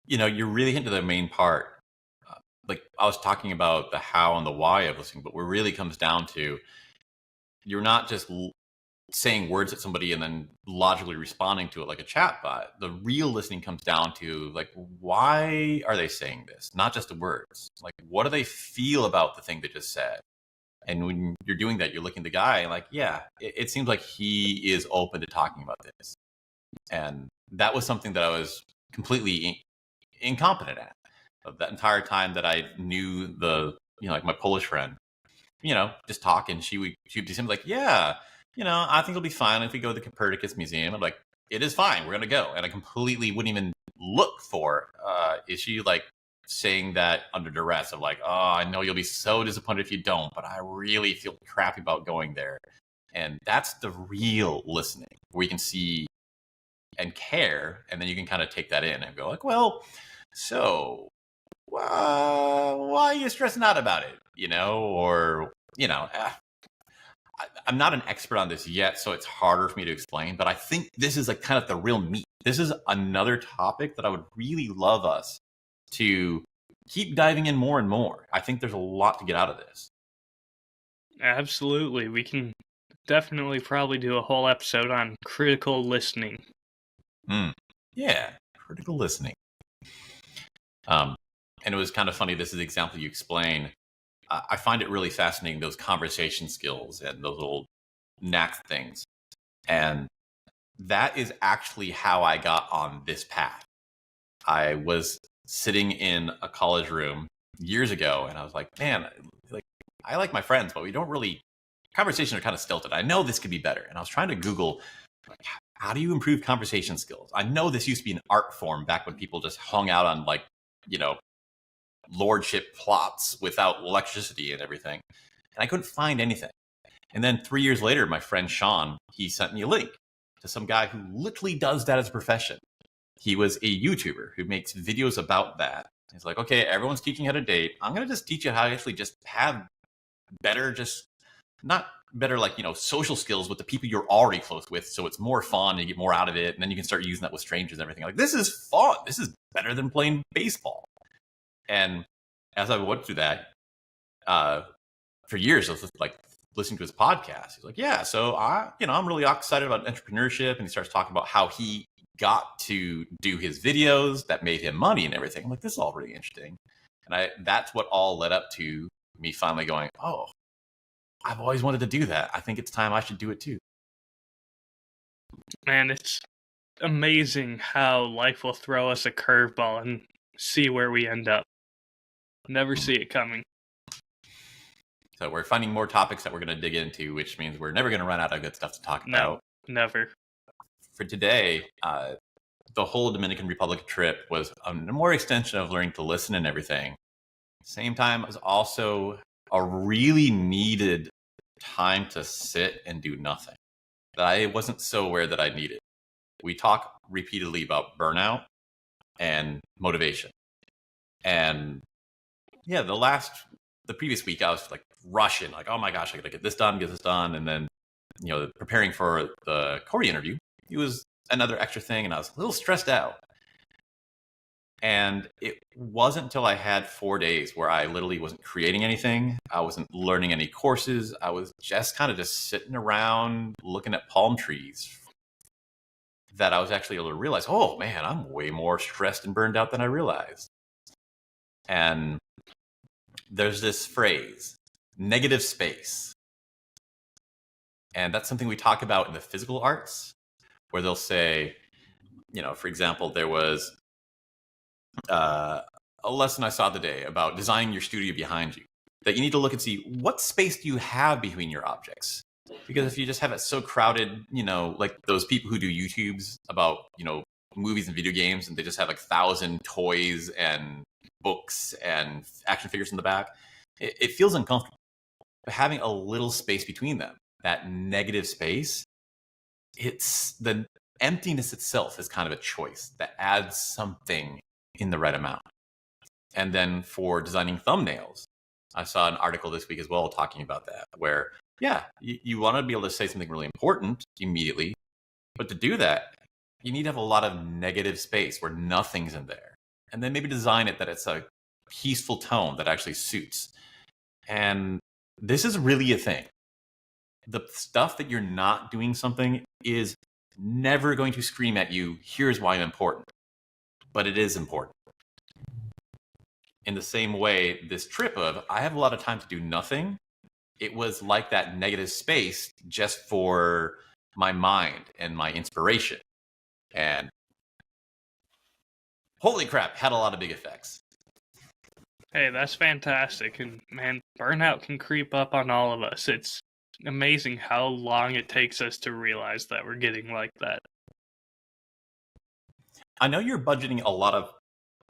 You're really into the main part. I was talking about the how and the why of listening, but what really comes down to, you're not just saying words at somebody and then logically responding to it like a chatbot. The real listening comes down to why are they saying this? Not just the words. What do they feel about the thing they just said? And when you're doing that, you're looking at the guy and it seems like he is open to talking about this. And that was something that I was completely incompetent at. That entire time that I knew my Polish friend, just talking, she would be like, yeah, I think it'll be fine if we go to the Copernicus Museum. I'm like, it is fine. We're going to go. And I completely wouldn't even look for, is she like saying that under duress of like, oh, I know you'll be so disappointed if you don't, but I really feel crappy about going there. And that's the real listening where you can see and care. And then you can kind of take that in and go like, well, so why are you stressing out about it? Or, I'm not an expert on this yet, so it's harder for me to explain, but I think this is like kind of the real meat. This is another topic that I would really love us to keep diving in more and more. I think there's a lot to get out of this. Absolutely. We can definitely probably do a whole episode on critical listening. Yeah, critical listening. And it was kind of funny. This is the example you explain. I find it really fascinating, those conversation skills and those little knack things. And that is actually how I got on this path. I was sitting in a college room years ago, and I was like, man, like I like my friends, but we don't really, conversations are kind of stilted. I know this could be better. And I was trying to Google, like, how do you improve conversation skills? I know this used to be an art form back when people just hung out on like, lordship plots without electricity and everything. And I couldn't find anything. And then 3 years later, my friend Sean, he sent me a link to some guy who literally does that as a profession. He was a YouTuber who makes videos about that. He's like, okay, everyone's teaching how to date. I'm going to just teach you how to actually just have better, just not better, like, social skills with the people you're already close with. So it's more fun and you get more out of it. And then you can start using that with strangers and everything. Like, this is fun. This is better than playing baseball. And as I went through that, for years, I was just like listening to his podcast. He's like, yeah, so I'm really excited about entrepreneurship. And he starts talking about how he got to do his videos that made him money and everything. I'm like, this is all really interesting. And that's what all led up to me finally going, oh, I've always wanted to do that. I think it's time I should do it too. Man, it's amazing how life will throw us a curveball and see where we end up. Never see it coming. So we're finding more topics that we're going to dig into, which means we're never going to run out of good stuff to talk about. Never. For today, the whole Dominican Republic trip was a more extension of learning to listen and everything. Same time, it was also a really needed time to sit and do nothing that I wasn't so aware that I needed. We talk repeatedly about burnout and motivation. And yeah, the previous week, I was like rushing, like, oh my gosh, I gotta get this done. And then, preparing for the Cory interview, it was another extra thing. And I was a little stressed out. And it wasn't until I had 4 days where I literally wasn't creating anything. I wasn't learning any courses. I was just kind of just sitting around looking at palm trees that I was actually able to realize, oh man, I'm way more stressed and burned out than I realized. And there's this phrase, negative space. And that's something we talk about in the physical arts, where they'll say, for example, there was a lesson I saw today about designing your studio behind you, that you need to look and see what space do you have between your objects. Because if you just have it so crowded, like those people who do YouTubes about, movies and video games, and they just have like 1,000 toys and books and action figures in the back, it feels uncomfortable. But having a little space between them, that negative space, it's the emptiness itself is kind of a choice that adds something in the right amount. And then for designing thumbnails, I saw an article this week as well talking about that, where you want to be able to say something really important immediately, but to do that, you need to have a lot of negative space where nothing's in there. And then maybe design it that it's a peaceful tone that actually suits. And this is really a thing. The stuff that you're not doing something is never going to scream at you, here's why I'm important. But it is important. In the same way, this trip of, I have a lot of time to do nothing, it was like that negative space just for my mind and my inspiration. And holy crap, had a lot of big effects. Hey, that's fantastic. And man, burnout can creep up on all of us. It's amazing how long it takes us to realize that we're getting like that. I know you're budgeting a lot of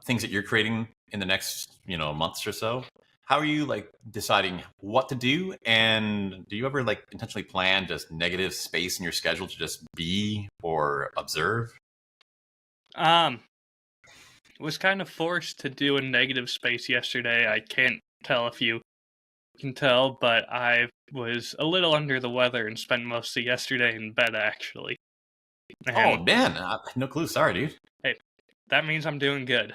things that you're creating in the next, months or so. How are you like deciding what to do? And do you ever like intentionally plan just negative space in your schedule to just be or observe? Was kind of forced to do a negative space yesterday. I can't tell if you can tell, but I was a little under the weather and spent most of yesterday in bed, actually. Oh, And man, no clue. Sorry, dude. hey, that means I'm doing good.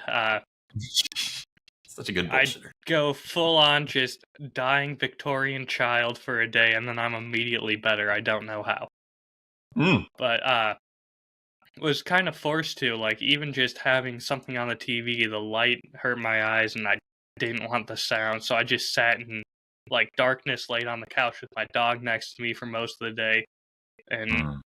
Such a good I bullshitter. go full on just dying Victorian child for a day, and then I'm immediately better. I don't know how. But was kind of forced to, like, even just having something on the TV, the light hurt my eyes, and I didn't want the sound, so I just sat in, like, darkness, laid on the couch with my dog next to me for most of the day. And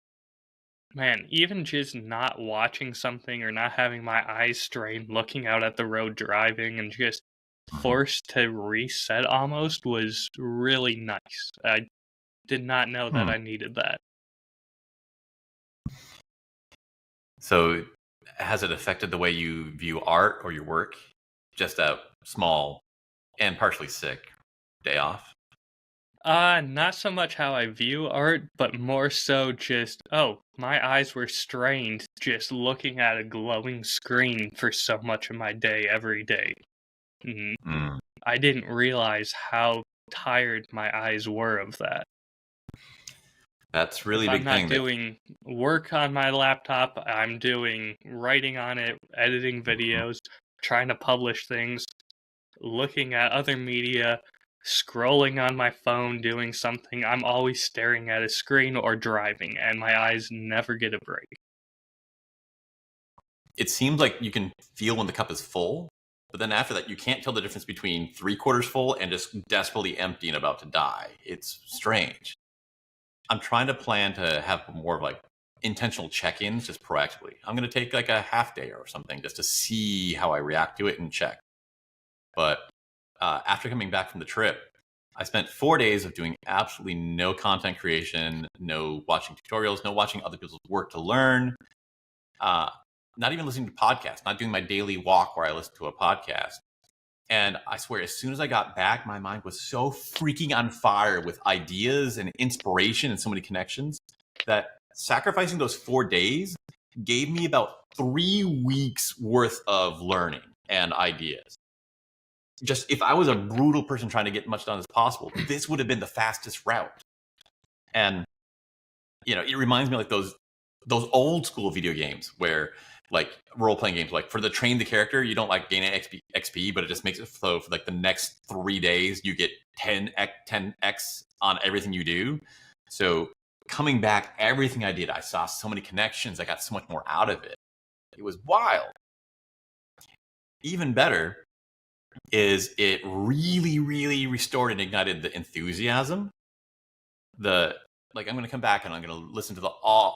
man, even just not watching something or not having my eyes strained, looking out at the road driving, and just forced to reset almost was really nice. I did not know that I needed that. So, has it affected the way you view art or your work? Just a small and partially sick day off? Not so much how I view art, but more so just, oh, my eyes were strained just looking at a glowing screen for so much of my day every day. I didn't realize how tired my eyes were of that. That's really If big I'm not thing. doing work on my laptop, I'm doing writing on it, editing videos, trying to publish things, looking at other media, scrolling on my phone, doing something. I'm always staring at a screen or driving, and my eyes never get a break. It seems like you can feel when the cup is full, but then after that, you can't tell the difference between 3/4 full and just desperately empty and about to die. It's strange. I'm trying to plan to have more of like intentional check-ins just proactively. I'm going to take like a half day or something just to see how I react to it and check. But after coming back from the trip, I spent 4 days of doing absolutely no content creation, no watching tutorials, no watching other people's work to learn, not even listening to podcasts, not doing my daily walk where I listen to a podcast. And I swear, as soon as I got back, my mind was so freaking on fire with ideas and inspiration and so many connections that sacrificing those 4 days gave me about 3 weeks worth of learning and ideas. Just if I was a brutal person trying to get much done as possible, this would have been the fastest route. And, it reminds me like those old school video games where like role-playing games, like for the train the character, you don't like gain XP, but it just makes it so for like the next 3 days, you get 10x on everything you do. So coming back, everything I did, I saw so many connections. I got so much more out of it. It was wild. Even better is it really, really restored and ignited the enthusiasm. I'm going to come back and I'm going to listen to the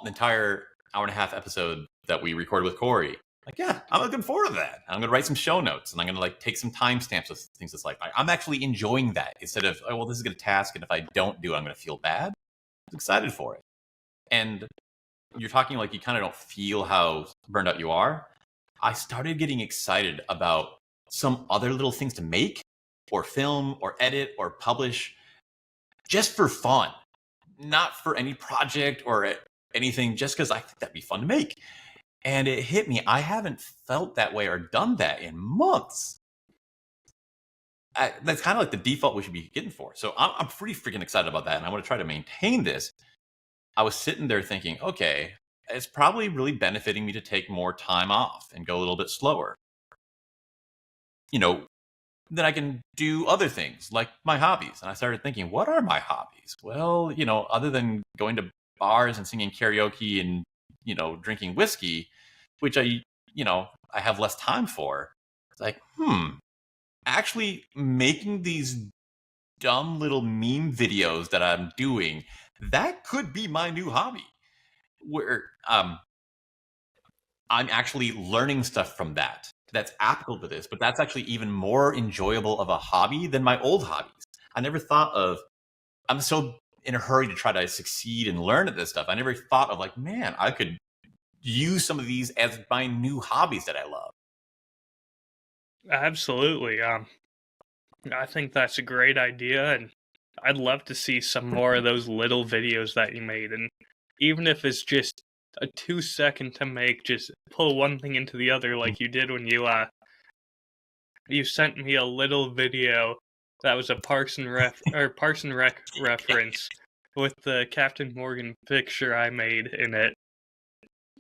entire hour and a half episode that we recorded with Cory. Like, yeah, I'm looking forward to that. I'm going to write some show notes and I'm going to like take some timestamps of things that's like, I'm actually enjoying that instead of, oh, well, this is a task. And if I don't do it, I'm going to feel bad. I'm excited for it. And you're talking like you kind of don't feel how burned out you are. I started getting excited about some other little things to make or film or edit or publish just for fun, not for any project or anything, just because I think that'd be fun to make. And it hit me. I haven't felt that way or done that in months. That's kind of like the default we should be getting for. So I'm pretty freaking excited about that. And I want to try to maintain this. I was sitting there thinking, okay, it's probably really benefiting me to take more time off and go a little bit slower. Then I can do other things like my hobbies. And I started thinking, what are my hobbies? Well, other than going to bars and singing karaoke and, drinking whiskey, which I have less time for. It's like, actually making these dumb little meme videos that I'm doing, that could be my new hobby where I'm actually learning stuff from that's applicable to this, but that's actually even more enjoyable of a hobby than my old hobbies. I never thought of, I'm so in a hurry to try to succeed and learn at this stuff. I never thought of like, man, I could use some of these as my new hobbies that I love. Absolutely. I think that's a great idea, and I'd love to see some more of those little videos that you made. And even if it's just a 2-second to make, just pull one thing into the other, like you did when you sent me a little video that was a Parks and Rec reference with the Captain Morgan picture I made in it.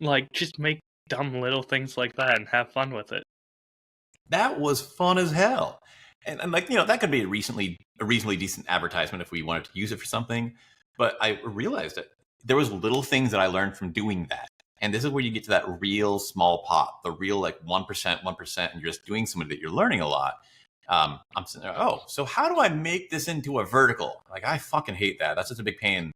Like, just make dumb little things like that and have fun with it. That was fun as hell. And like, you know, that could be a reasonably decent advertisement if we wanted to use it for something. But I realized that there was little things that I learned from doing that. And this is where you get to that real small pot, the real like 1%, and you're just doing something that you're learning a lot. I'm sitting there, oh, so how do I make this into a vertical? Like, I fucking hate that. That's such a big pain.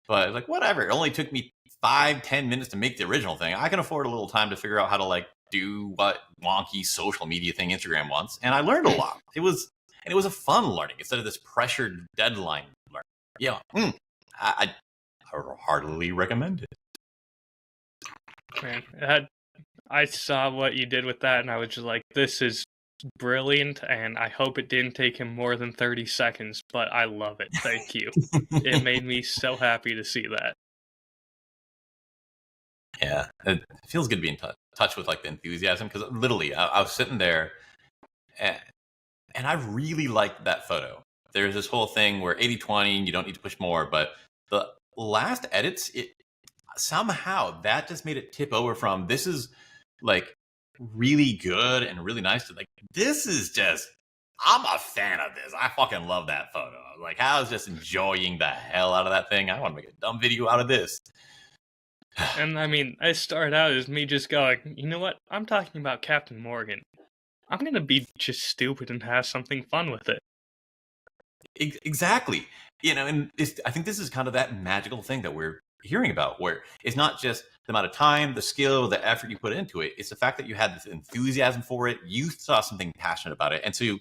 But like, whatever. It only took me 5-10 minutes to make the original thing. I can afford a little time to figure out how to like do what wonky social media thing Instagram wants. And I learned a lot. It was a fun learning instead of this pressured deadline learning. Yeah. I heartily recommend it. Man, I saw what you did with that, and I was just like, this is brilliant, and I hope it didn't take him more than 30 seconds, but I love it. Thank you. It made me so happy to see that. Yeah, it feels good to be in touch with like the enthusiasm, because literally I was sitting there and I really liked that photo. There's this whole thing where 80-20, you don't need to push more, but the last edits, it somehow that just made it tip over from this is like really good and really nice to like, this is just, I'm a fan of this. I fucking love that photo. Like, I was just enjoying the hell out of that thing. I want to make a dumb video out of this. And I mean, I started out as me just going, you know what? I'm talking about Captain Morgan. I'm going to be just stupid and have something fun with it. Exactly. You know, and I think this is kind of that magical thing that we're hearing about, where it's not just the amount of time, the skill, the effort you put into it. It's the fact that you had this enthusiasm for it. You saw something passionate about it. And so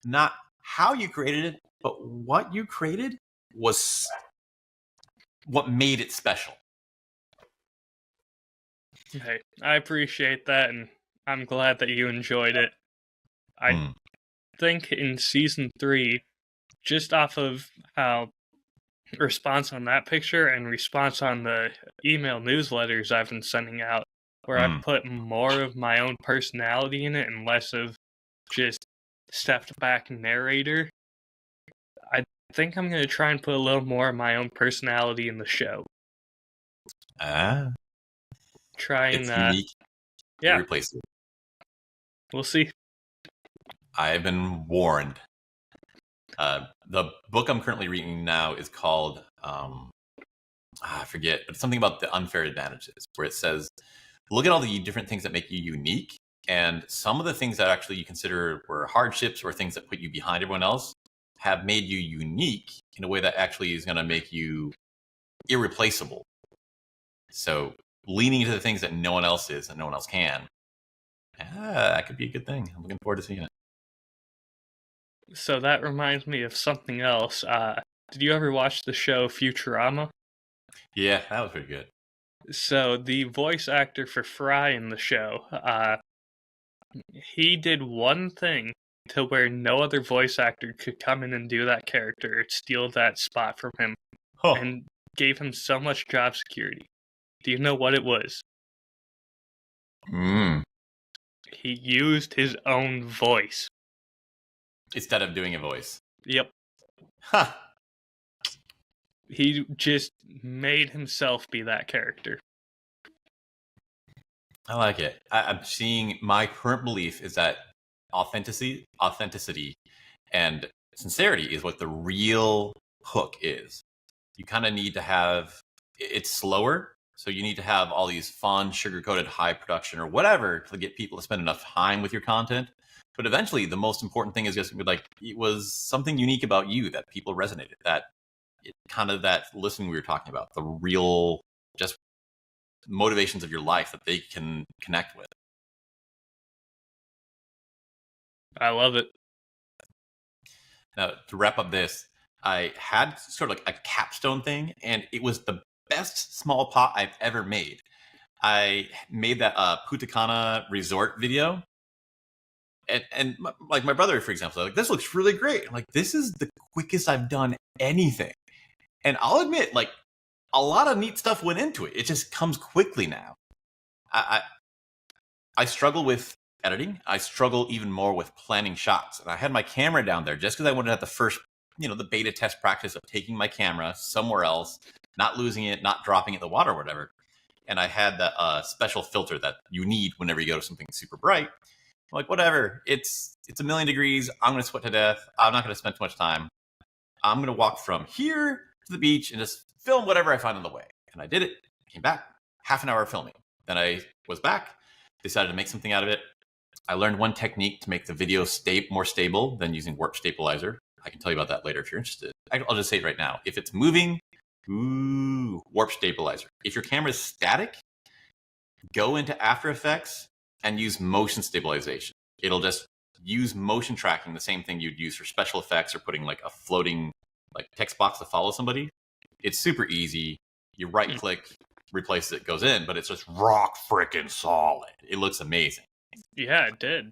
not how you created it, but what you created was what made it special. Hey, I appreciate that, and I'm glad that you enjoyed it. I think in season 3, just off of how response on that picture and response on the email newsletters I've been sending out, where I've put more of my own personality in it and less of just stepped back narrator, I think I'm going to try and put a little more of my own personality in the show. Try and, it's unique. Yeah. Irreplaceable. We'll see. I've been warned. The book I'm currently reading now is called, I forget, but it's something about the unfair advantages, where it says, look at all the different things that make you unique. And some of the things that actually you consider were hardships or things that put you behind everyone else have made you unique in a way that actually is going to make you irreplaceable. So leaning into the things that no one else is and no one else can, that could be a good thing. I'm looking forward to seeing it. So that reminds me of something else. Did you ever watch the show Futurama? Yeah, that was pretty good. So the voice actor for Fry in the show, he did one thing to where no other voice actor could come in and do that character or steal that spot from him, and gave him so much job security. Do you know what it was? He used his own voice. Instead of doing a voice. Yep. He just made himself be that character. I like it. I'm seeing, my current belief is that authenticity and sincerity is what the real hook is. You kind of need to have, it's slower, so you need to have all these fun, sugar-coated high production or whatever to get people to spend enough time with your content. But eventually, the most important thing is just like, it was something unique about you that people resonated. That kind of that listening we were talking about, the real just motivations of your life that they can connect with. I love it. Now, to wrap up this, I had sort of like a capstone thing, and it was the best small pot I've ever made. I made that Putacana resort video, and like my brother, for example, like, this looks really great. I'm like, this is the quickest I've done anything, and I'll admit, like, a lot of neat stuff went into it. It just comes quickly now. I struggle with editing. I struggle even more with planning shots, and I had my camera down there just because I wanted to have the first, the beta test practice of taking my camera somewhere else, not losing it, not dropping it in the water or whatever. And I had that special filter that you need whenever you go to something super bright. I'm like, whatever, it's a million degrees. I'm going to sweat to death. I'm not going to spend too much time. I'm going to walk from here to the beach and just film whatever I find on the way. And I did it. Came back, half an hour of filming. Then I was back, decided to make something out of it. I learned one technique to make the video more stable than using warp stabilizer. I can tell you about that later if you're interested. I'll just say it right now. If it's moving, warp stabilizer. If your camera is static, go into After Effects and use motion stabilization. It'll just use motion tracking, the same thing you'd use for special effects or putting like a floating like text box to follow somebody. It's super easy. You right click, replace it, goes in, but it's just rock freaking solid. It looks amazing. Yeah, it did.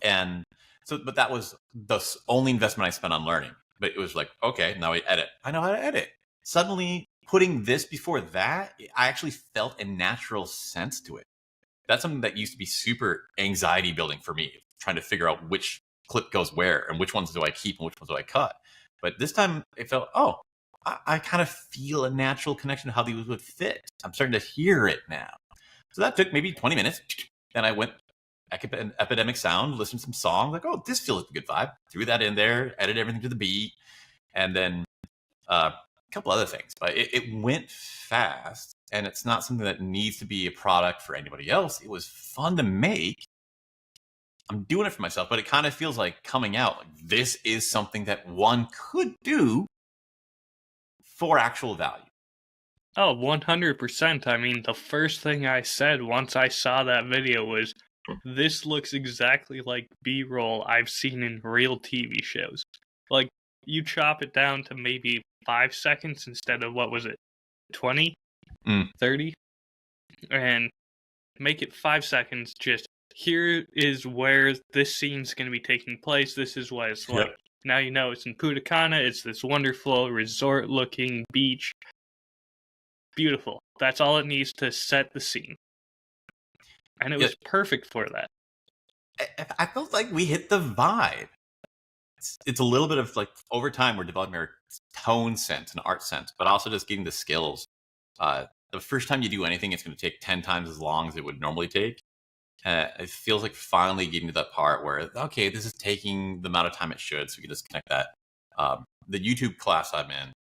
And so, but that was the only investment I spent on learning. But it was like, okay, now I edit. I know how to edit. Suddenly, putting this before that, I actually felt a natural sense to it. That's something that used to be super anxiety building for me, trying to figure out which clip goes where and which ones do I keep and which ones do I cut. But this time it felt, I kind of feel a natural connection to how these would fit. I'm starting to hear it now. So that took maybe 20 minutes. Then I went Epidemic Sound, listened to some songs, like, oh, this feels like a good vibe. Threw that in there, edited everything to the beat, and then a couple other things. But it went fast, and it's not something that needs to be a product for anybody else. It was fun to make. I'm doing it for myself, but it kind of feels like coming out. Like, this is something that one could do for actual value. Oh, 100%. I mean, the first thing I said once I saw that video was, this looks exactly like B-roll I've seen in real TV shows. Like, you chop it down to maybe 5 seconds instead of, 20? 30? And make it 5 seconds, just, here is where this scene's going to be taking place, this is what it's like. Now you know it's in Putacana, it's this wonderful resort-looking beach. Beautiful. That's all it needs to set the scene. And it was perfect for that. I felt like we hit the vibe. It's a little bit of like, over time we're developing our tone sense and art sense, but also just getting the skills. The first time you do anything, it's going to take 10 times as long as it would normally take. It feels like finally getting to that part where, okay, this is taking the amount of time it should, so we can just connect that. The YouTube class I'm in,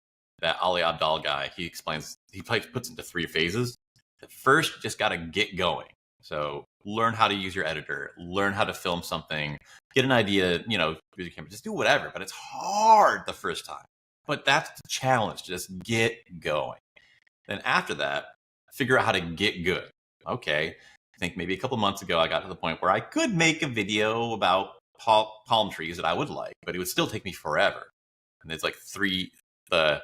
that Ali Abdal guy, he explains, he puts into 3 phases. The first, just got to get going. So learn how to use your editor, learn how to film something, get an idea, use your camera, just do whatever. But it's hard the first time. But that's the challenge, just get going. Then after that, figure out how to get good. Okay, I think maybe a couple months ago, I got to the point where I could make a video about palm trees that I would like, but it would still take me forever. And it's like the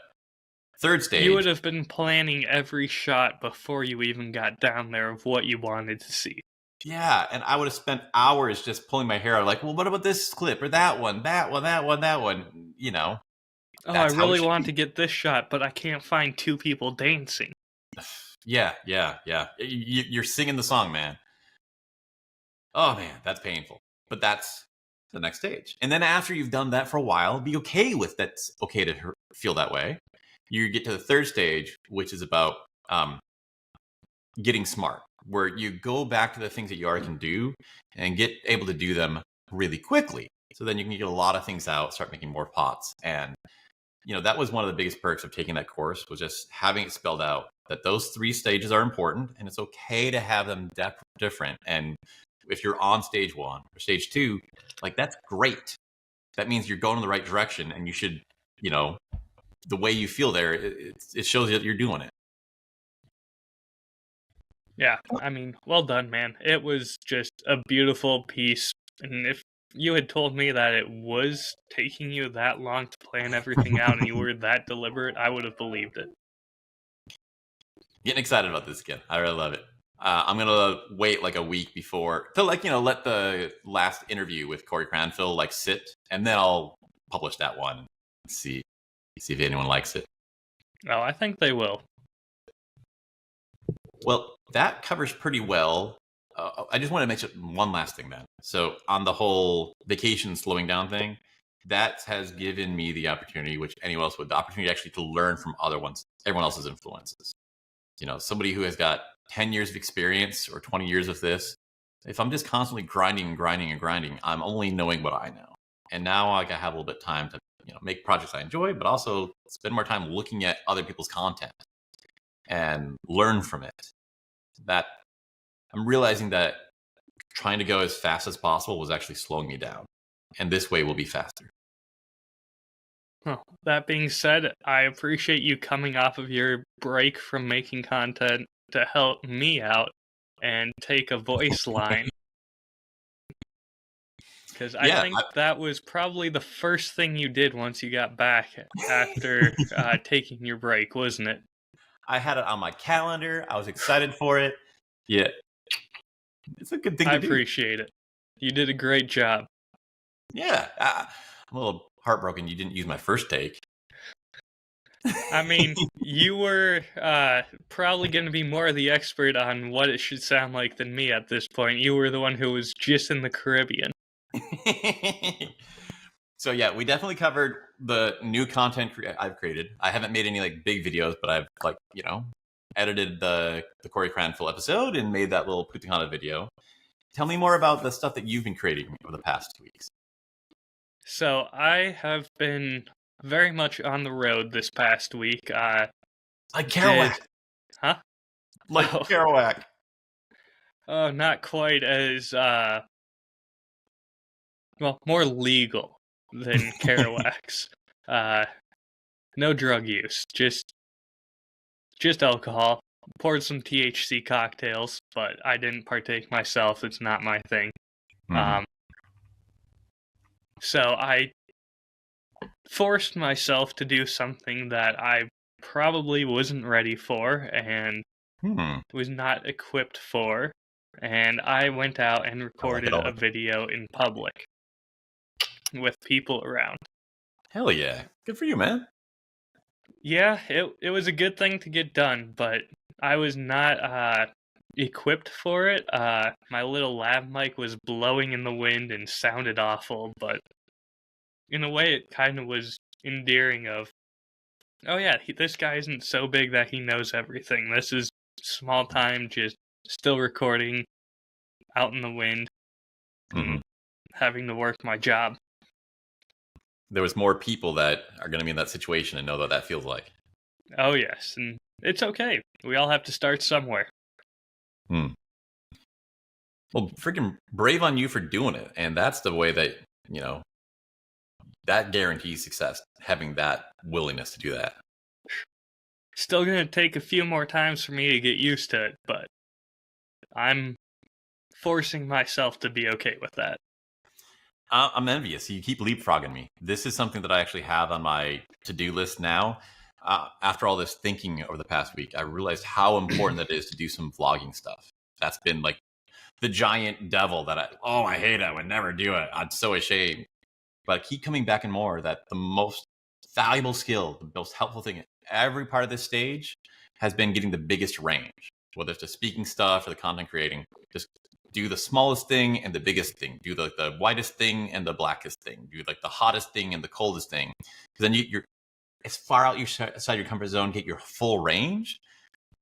third stage. You would have been planning every shot before you even got down there of what you wanted to see. Yeah, and I would have spent hours just pulling my hair out, like, well, what about this clip or that one, that one, that one, that one, Oh, I really want to get this shot, but I can't find 2 people dancing. Yeah. You're singing the song, man. Oh, man, that's painful. But that's the next stage. And then after you've done that for a while, be okay with that's okay to feel that way. You get to the third stage, which is about getting smart, where you go back to the things that you already can do and get able to do them really quickly. So then you can get a lot of things out, start making more pots. And, that was one of the biggest perks of taking that course, was just having it spelled out that those 3 stages are important, and it's okay to have them different. And if you're on stage 1 or stage 2, like, that's great. That means you're going in the right direction, and you should, the way you feel there, it shows that you're doing it. Yeah, I mean, well done, man. It was just a beautiful piece. And if you had told me that it was taking you that long to plan everything out and you were that deliberate, I would have believed it. Getting excited about this again. I really love it. I'm gonna wait like a week before to let the last interview with Cory Cranfield like sit, and then I'll publish that one and see if anyone likes it. Oh, I think they will. Well, that covers pretty well. I just want to mention one last thing then. So on the whole vacation slowing down thing, that has given me the opportunity, which anyone else would, the opportunity actually to learn from everyone else's influences. Somebody who has got 10 years of experience or 20 years of this, if I'm just constantly grinding and grinding and grinding, I'm only knowing what I know. And now I have a little bit of time to, make projects I enjoy, but also spend more time looking at other people's content and learn from it. That I'm realizing that trying to go as fast as possible was actually slowing me down. And this way will be faster. That being said, I appreciate you coming off of your break from making content to help me out and take a voice line. Because I think that was probably the first thing you did once you got back after taking your break, wasn't it? I had it on my calendar. I was excited for it. Yeah. It's a good thing to do. I appreciate it. You did a great job. Yeah. I'm a little heartbroken you didn't use my first take. I mean, you were probably going to be more the expert on what it should sound like than me at this point. You were the one who was just in the Caribbean. So yeah, we definitely covered the new content I've created. I haven't made any big videos, but I've edited the Cory Cranfield episode and made that little Putihana video. Tell me more about the stuff that you've been creating over the past 2 weeks. So I have been very much on the road this past week. Like Kerouac. Huh? Like Kerouac. Oh, not quite as, more legal than Kerouac's. No drug use, just alcohol. Poured some THC cocktails, but I didn't partake myself. It's not my thing. Mm-hmm. So I forced myself to do something that I probably wasn't ready for and was not equipped for. And I went out and recorded a video in public with people around. Hell yeah. Good for you, man. Yeah, it was a good thing to get done, but I was not equipped for it. My little lav mic was blowing in the wind and sounded awful, but in a way it kind of was endearing of, oh yeah, this guy isn't so big that he knows everything. This is small time, just still recording out in the wind, having to work my job. There was more people that are going to be in that situation and know what that feels like. Oh yes, and it's okay. We all have to start somewhere. Well, freaking brave on you for doing it. And that's the way that, that guarantees success, having that willingness to do that. Still going to take a few more times for me to get used to it, but I'm forcing myself to be okay with that. I'm envious. You keep leapfrogging me. This is something that I actually have on my to-do list now. After all this thinking over the past week, I realized how important it is to do some vlogging stuff. That's been the giant devil that I hate it. I would never do it. I'm so ashamed. But I keep coming back and more that the most valuable skill, the most helpful thing at every part of this stage has been getting the biggest range, whether it's the speaking stuff or the content creating. Just do the smallest thing and the biggest thing. Do the whitest thing and the blackest thing. Do the hottest thing and the coldest thing. Because then you're as far out outside your comfort zone, get your full range.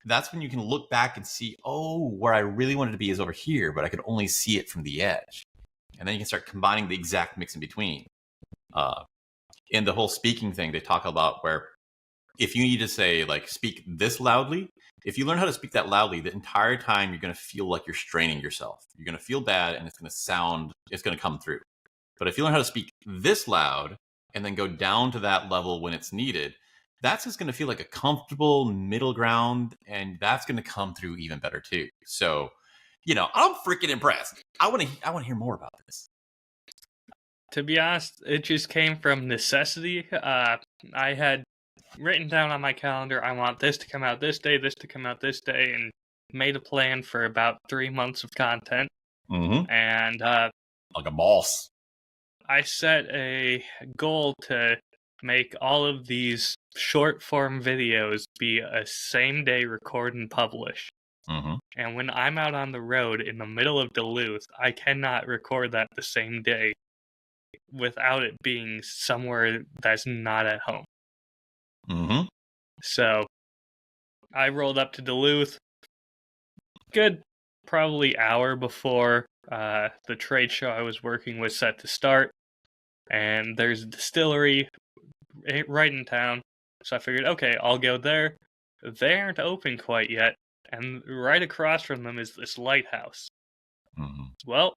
That's when you can look back and see, where I really wanted to be is over here, but I could only see it from the edge. And then you can start combining the exact mix in between. In the whole speaking thing, they talk about where if you need to say, speak this loudly, if you learn how to speak that loudly, the entire time you're going to feel like you're straining yourself. You're going to feel bad and it's going to come through. But if you learn how to speak this loud and then go down to that level when it's needed, that's just going to feel like a comfortable middle ground, and that's going to come through even better too. So, I'm freaking impressed. I want to hear more about this. To be honest, it just came from necessity. I had written down on my calendar, I want this to come out this day, this to come out this day, and made a plan for about 3 months of content. Mm-hmm. And Like a boss. I set a goal to make all of these short form videos be a same day record and publish. Mm-hmm. And when I'm out on the road in the middle of Duluth, I cannot record that the same day without it being somewhere that's not at home. Mm-hmm. So I rolled up to Duluth, good probably hour before the trade show I was working was set to start. And there's a distillery right in town. So I figured, okay, I'll go there. They aren't open quite yet. And right across from them is this lighthouse. Mm-hmm. Well,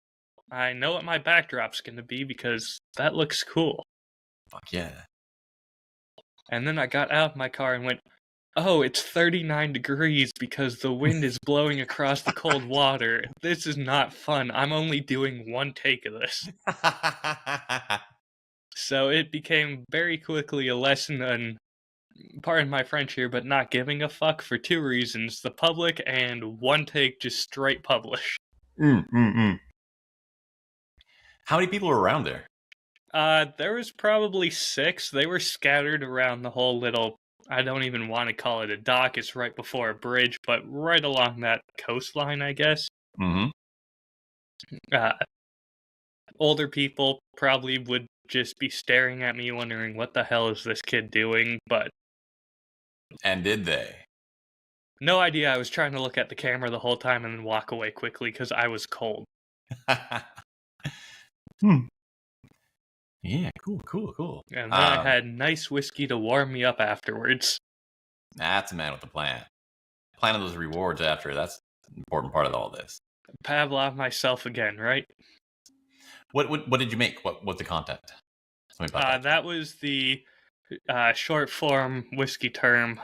I know what my backdrop's going to be because that looks cool. Fuck yeah. And then I got out of my car and went, oh, it's 39 degrees because the wind is blowing across the cold water. This is not fun. I'm only doing one take of this. So it became very quickly a lesson on, pardon my French here, but not giving a fuck for two reasons. The public and one take just straight publish. How many people were around there? There was probably 6. They were scattered around the whole little, I don't even want to call it a dock. It's right before a bridge, but right along that coastline, I guess. Mm-hmm. Older people probably would just be staring at me wondering what the hell is this kid doing, but... And did they? No idea. I was trying to look at the camera the whole time and then walk away quickly because I was cold. Yeah, cool. And then I had nice whiskey to warm me up afterwards. That's a man with a plan. Planning those rewards after, that's an important part of all this. Pavlov myself again, right? What did you make? What's the content? Tell me about that was the short form whiskey term,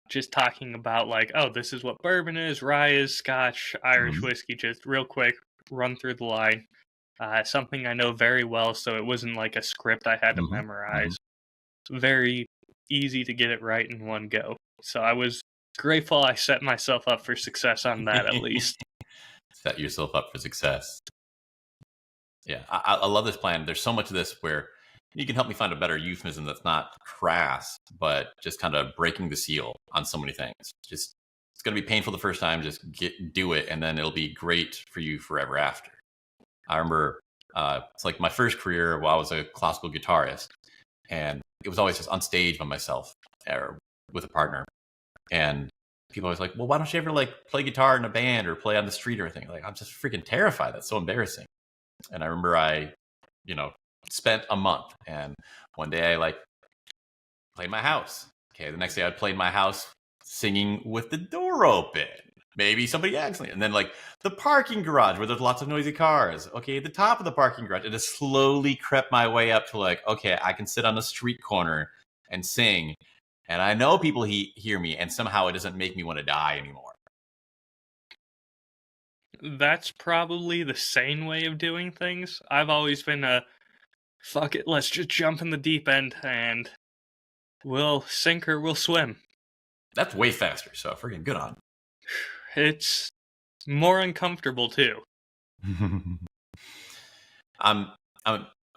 just talking about like, oh, this is what bourbon is, rye is, Scotch, Irish whiskey, just real quick, run through the line. Something I know very well, so it wasn't like a script I had to memorize. Very easy to get it right in one go. So I was grateful I set myself up for success on that at least. Set yourself up for success. Yeah, I love this plan. There's so much of this where you can help me find a better euphemism that's not crass, but just kind of breaking the seal on so many things. Just, it's going to be painful the first time. Just do it, and then it'll be great for you forever after. I remember it's like my first career while I was a classical guitarist, and it was always just on stage by myself or with a partner. And people always like, well, why don't you ever like play guitar in a band or play on the street or anything? Like, I'm just freaking terrified. That's so embarrassing. And I remember I, spent a month, and one day I like played my house. Okay, the next day I played my house singing with the door open. Maybe somebody accidentally. And then like the parking garage where there's lots of noisy cars. Okay, the top of the parking garage. It just slowly crept my way up to like, okay, I can sit on a street corner and sing. And I know people hear me, and somehow it doesn't make me want to die anymore. That's probably the sane way of doing things. I've always been a, fuck it, let's just jump in the deep end and we'll sink or we'll swim. That's way faster, so freaking good on. It's more uncomfortable too. I'm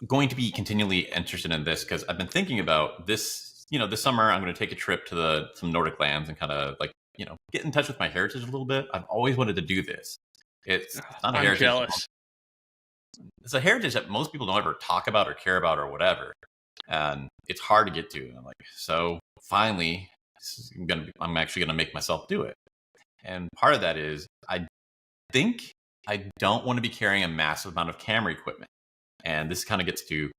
going to be continually interested in this because I've been thinking about this. This summer I'm going to take a trip to some Nordic lands and kind of like get in touch with my heritage a little bit. I've always wanted to do this. It's not a heritage. I'm jealous. It's a heritage that most people don't ever talk about or care about or whatever, and it's hard to get to. And I'm like, so finally, I'm actually going to make myself do it. And part of that is I think I don't want to be carrying a massive amount of camera equipment. And this kind of gets to,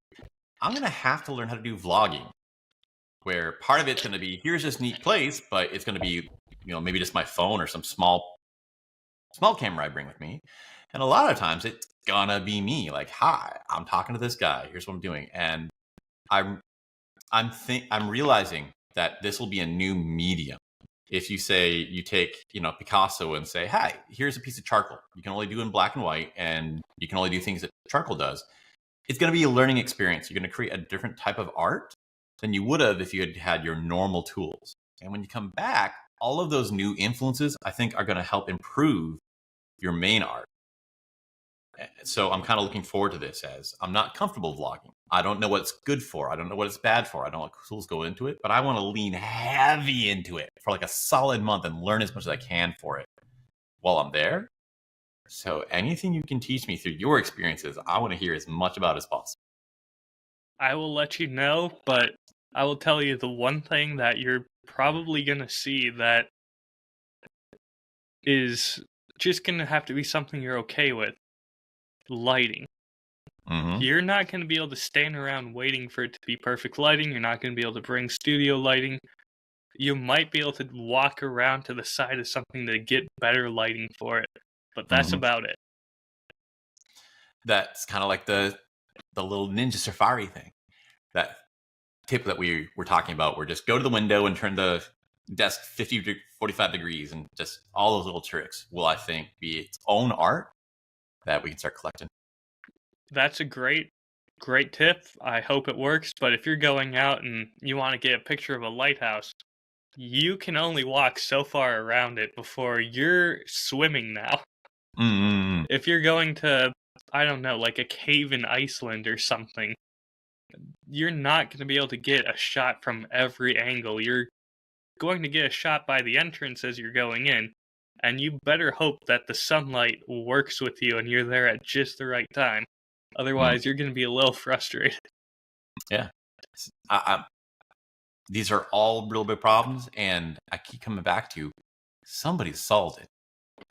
I'm going to have to learn how to do vlogging, where part of it's going to be, here's this neat place, but it's going to be, maybe just my phone or some small camera I bring with me. And a lot of times it's going to be me like, hi, I'm talking to this guy. Here's what I'm doing. And I'm realizing that this will be a new medium. If you say you take, Picasso and say, hey, here's a piece of charcoal. You can only do in black and white, and you can only do things that charcoal does. it's going to be a learning experience. You're going to create a different type of art than you would have if you had had your normal tools. And when you come back, all of those new influences, I think, are going to help improve your main art. So I'm kind of looking forward to this, as I'm not comfortable vlogging. I don't know what it's good for. I don't know what it's bad for. I don't know what tools go into it, but I want to lean heavy into it for like a solid month and learn as much as I can for it while I'm there. So anything you can teach me through your experiences, I want to hear as much about as possible. I will let you know, but I will tell you the one thing that you're probably going to see that is just going to have to be something you're okay with. Lighting. Mm-hmm. You're not going to be able to stand around waiting for it to be perfect lighting. You're not going to be able to bring studio lighting. You might be able to walk around to the side of something to get better lighting for it, but that's about it. That's kind of like the little Ninja Safari thing. That tip that we were talking about, where just go to the window and turn the desk 50 to 45 degrees, and just all those little tricks will, I think, be its own art that we can start collecting. That's a great tip. I hope it works, but if you're going out and you want to get a picture of a lighthouse, you can only walk so far around it before you're swimming now. Mm-hmm. If you're going to, I don't know, like a cave in Iceland or something, you're not going to be able to get a shot from every angle. You're going to get a shot by the entrance as you're going in, and you better hope that the sunlight works with you and you're there at just the right time. Otherwise, you're going to be a little frustrated. Yeah. These are all real big problems, and I keep coming back to somebody solved it.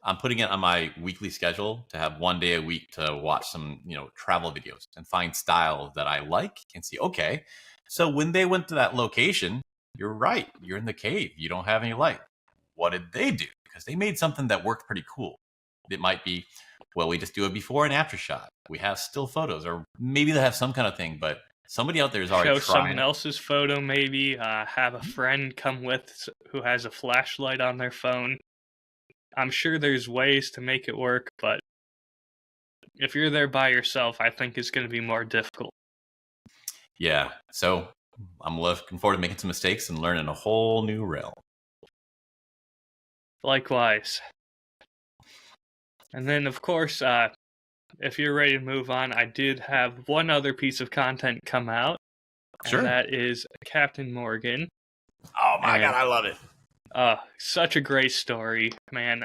I'm putting it on my weekly schedule to have one day a week to watch some, travel videos and find style that I like and see, okay, so when they went to that location, you're right. You're in the cave. You don't have any light. What did they do? Because they made something that worked pretty cool. It might be, well, we just do a before and after shot. We have still photos, or maybe they have some kind of thing, but somebody out there is already Show trying someone else's photo, maybe. Have a friend come with who has a flashlight on their phone. I'm sure there's ways to make it work, but if you're there by yourself, I think it's going to be more difficult. Yeah, so I'm looking forward to making some mistakes and learning a whole new realm. Likewise. And then, of course, if you're ready to move on, I did have one other piece of content come out. Sure. And that is Captain Morgan. Oh my God, I love it. Such a great story, man.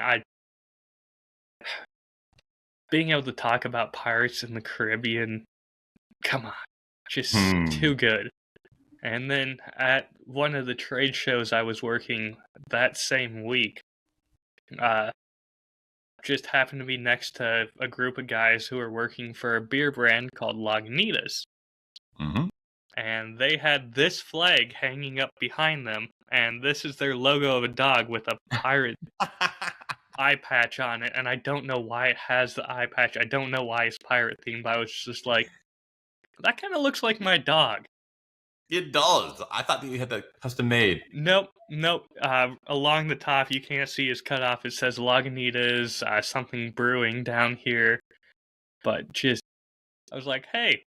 Being able to talk about Pirates in the Caribbean, come on, just too good. And then at one of the trade shows I was working that same week, just happened to be next to a group of guys who were working for a beer brand called Lagunitas. Mm-hmm. And they had this flag hanging up behind them, and this is their logo of a dog with a pirate eye patch on it, and I don't know why it has the eye patch. I don't know why it's pirate themed, but I was just like, that kind of looks like my dog. It does. I thought that you had that custom made. Nope. Along the top, you can't see it's cut off. It says Lagunitas, something brewing down here. But just, I was like, hey,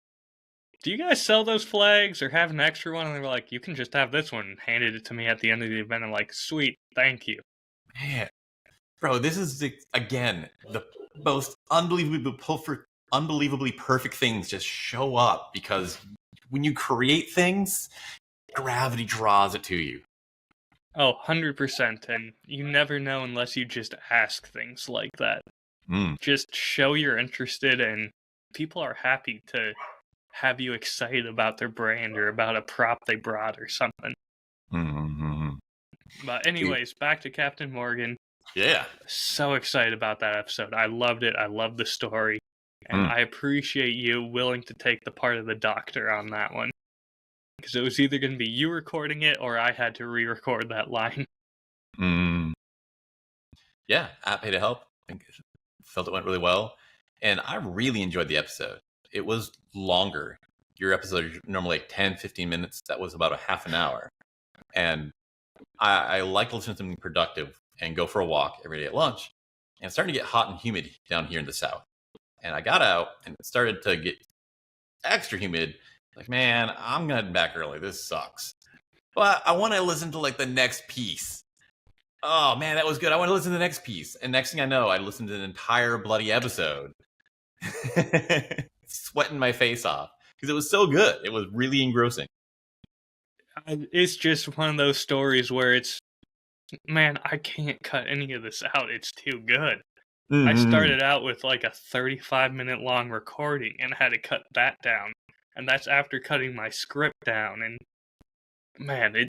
do you guys sell those flags or have an extra one? And they were like, you can just have this one. And handed it to me at the end of the event. I'm like, sweet, thank you. Man, bro, this is, again, the most unbelievably perfect things just show up, because when you create things, gravity draws it to you. Oh, 100%. And you never know unless you just ask things like that. Just show you're interested, and people are happy to have you excited about their brand or about a prop they brought or something. Mm-hmm. But anyways, back to Captain Morgan. Yeah. So excited about that episode. I loved it. I loved the story. And I appreciate you willing to take the part of the doctor on that one. Because it was either going to be you recording it or I had to re-record that line. Yeah, happy to help. I felt it went really well. And I really enjoyed the episode. It was longer. Your episode is normally like 10, 15 minutes. That was about a half an hour. And I like listening to something productive and go for a walk every day at lunch. And it's starting to get hot and humid down here in the South. And I got out and it started to get extra humid. Like, man, I'm gonna head back early. This sucks. But I want to listen to like the next piece. Oh man, that was good. I want to listen to the next piece. And next thing I know, I listened to an entire bloody episode. Sweating my face off because it was so good. It was really engrossing. It's just one of those stories where it's, man, I can't cut any of this out. It's too good. I started out with like a 35-minute long recording and had to cut that down. And that's after cutting my script down. And man,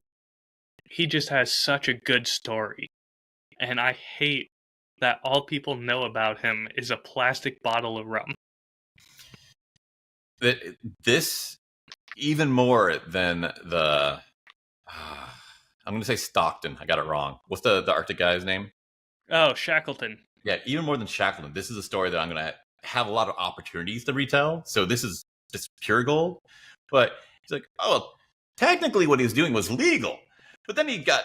he just has such a good story. And I hate that all people know about him is a plastic bottle of rum. This, even more than the... I'm going to say Stockton. I got it wrong. What's the Arctic guy's name? Oh, Shackleton. Yeah, even more than Shackleton. This is a story that I'm going to have a lot of opportunities to retell. So this is just pure gold. But it's like, oh, technically what he was doing was legal. But then he got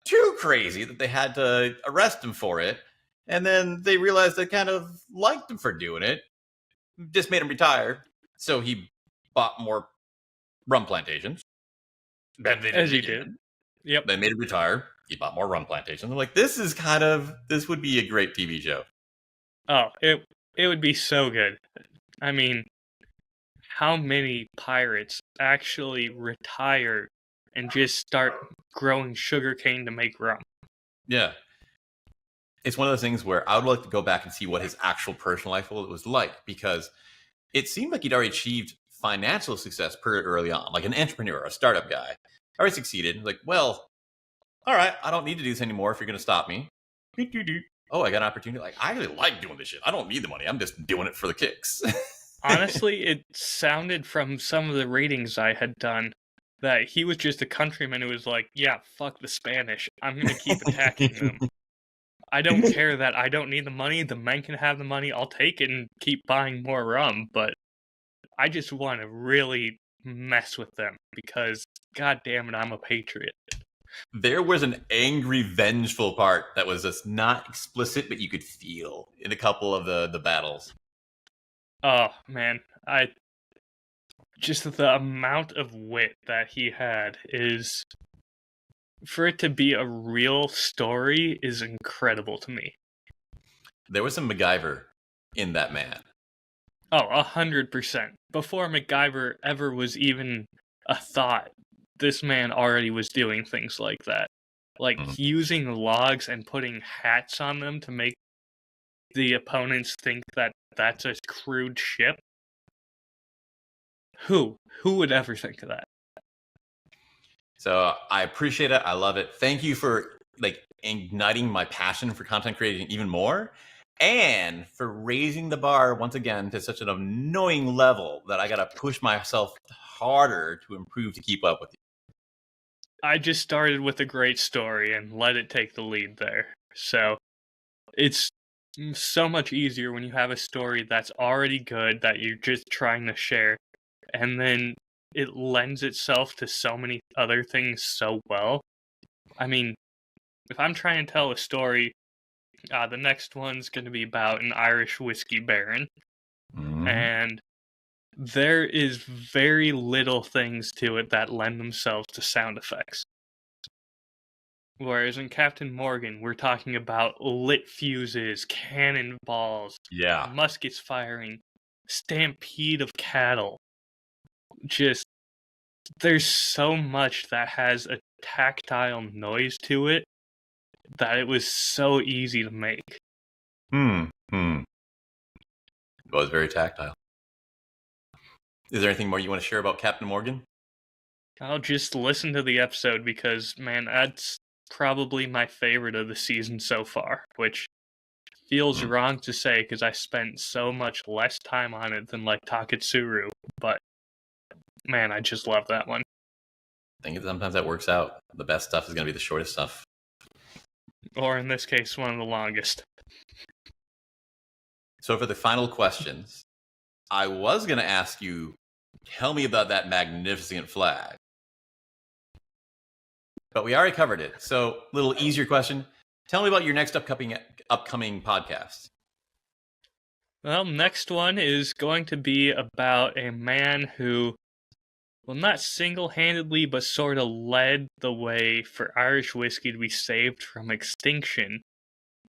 too crazy that they had to arrest him for it. And then they realized they kind of liked him for doing it. Just made him retire. So he bought more rum plantations. As he did. Yep. They made him retire. He bought more rum plantations. I'm like, this would be a great TV show. Oh, it would be so good. I mean, how many pirates actually retire and just start growing sugarcane to make rum? Yeah. It's one of those things where I would like to go back and see what his actual personal life was like, because it seemed like he'd already achieved financial success pretty early on, like an entrepreneur, a startup guy. Already succeeded. Like, well, all right, I don't need to do this anymore if you're going to stop me. Oh, I got an opportunity. Like, I really like doing this shit. I don't need the money. I'm just doing it for the kicks. Honestly, it sounded from some of the ratings I had done that he was just a countryman who was like, yeah, fuck the Spanish. I'm going to keep attacking them. I don't care that I don't need the money. The men can have the money. I'll take it and keep buying more rum. But I just want to really mess with them because, god damn it, I'm a patriot. There was an angry, vengeful part that was just not explicit, but you could feel in a couple of the battles. Oh, man. Just the amount of wit that he had is... For it to be a real story is incredible to me. There was some MacGyver in that man. Oh, 100%. Before MacGyver ever was even a thought, this man already was doing things like that. Like using logs and putting hats on them to make the opponents think that that's a crewed ship. Who would ever think of that? So I appreciate it. I love it. Thank you for like igniting my passion for content creating even more, and for raising the bar once again to such an annoying level that I got to push myself harder to improve to keep up with you. I just started with a great story and let it take the lead there. So it's so much easier when you have a story that's already good that you're just trying to share, and then it lends itself to so many other things so well. I mean, if I'm trying to tell a story, the next one's going to be about an Irish whiskey baron. And there is very little things to it that lend themselves to sound effects. Whereas in Captain Morgan, we're talking about lit fuses, cannonballs, muskets firing, stampede of cattle. Just, there's so much that has a tactile noise to it that it was so easy to make. It was very tactile. Is there anything more you want to share about Captain Morgan? I'll just listen to the episode because, man, that's probably my favorite of the season so far, which feels wrong to say because I spent so much less time on it than like Taketsuru, but man, I just love that one. I think sometimes that works out. The best stuff is going to be the shortest stuff. Or in this case, one of the longest. So for the final questions, I was going to ask you, tell me about that magnificent flag. But we already covered it. So little easier question. Tell me about your next upcoming podcast. Well, next one is going to be about a man who, well, not single-handedly, but sort of led the way for Irish whiskey to be saved from extinction,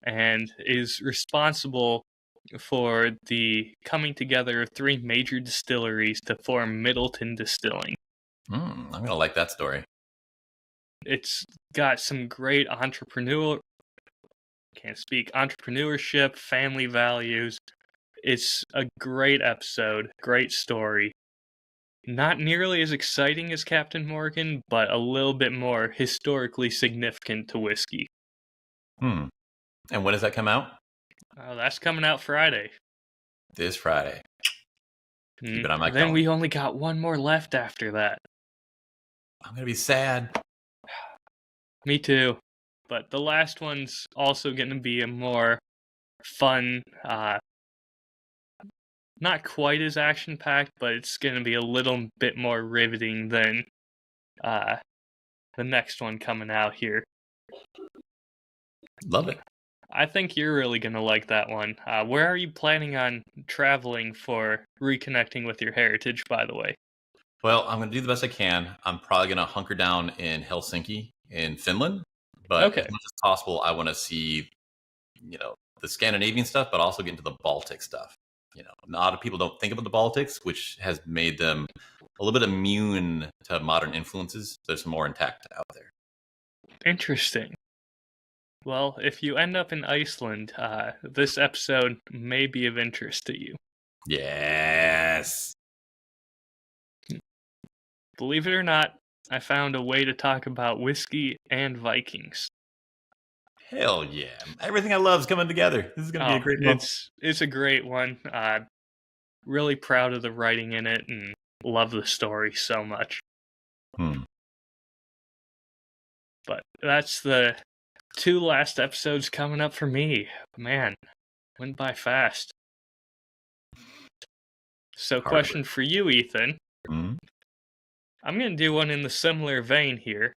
and is responsible for the coming together of three major distilleries to form Middleton Distilling. I'm gonna like that story. It's got some great entrepreneurship, family values. It's a great episode, great story. Not nearly as exciting as Captain Morgan, but a little bit more historically significant to whiskey. And when does that come out? That's coming out Friday. This Friday. Keep it on my Then calendar. we only got one more left after that. I'm gonna be sad. Me too. But the last one's also going to be a more fun, not quite as action-packed, but it's going to be a little bit more riveting than the next one coming out here. Love it. I think you're really going to like that one. Where are you planning on traveling for reconnecting with your heritage, by the way? Well, I'm going to do the best I can. I'm probably going to hunker down in Helsinki in Finland. But as much as possible, I want to see, the Scandinavian stuff, but also get into the Baltic stuff. A lot of people don't think about the Baltics, which has made them a little bit immune to modern influences. There's some more intact out there. Interesting. Well, if you end up in Iceland, this episode may be of interest to you. Yes. Believe it or not, I found a way to talk about whiskey and Vikings. Hell yeah. Everything I love is coming together. This is going to be a great one. It's a great one. Really proud of the writing in it and love the story so much. But that's the 2 last episodes coming up for me. Man, went by fast. So question for you, Ethan. I'm going to do one in the similar vein here.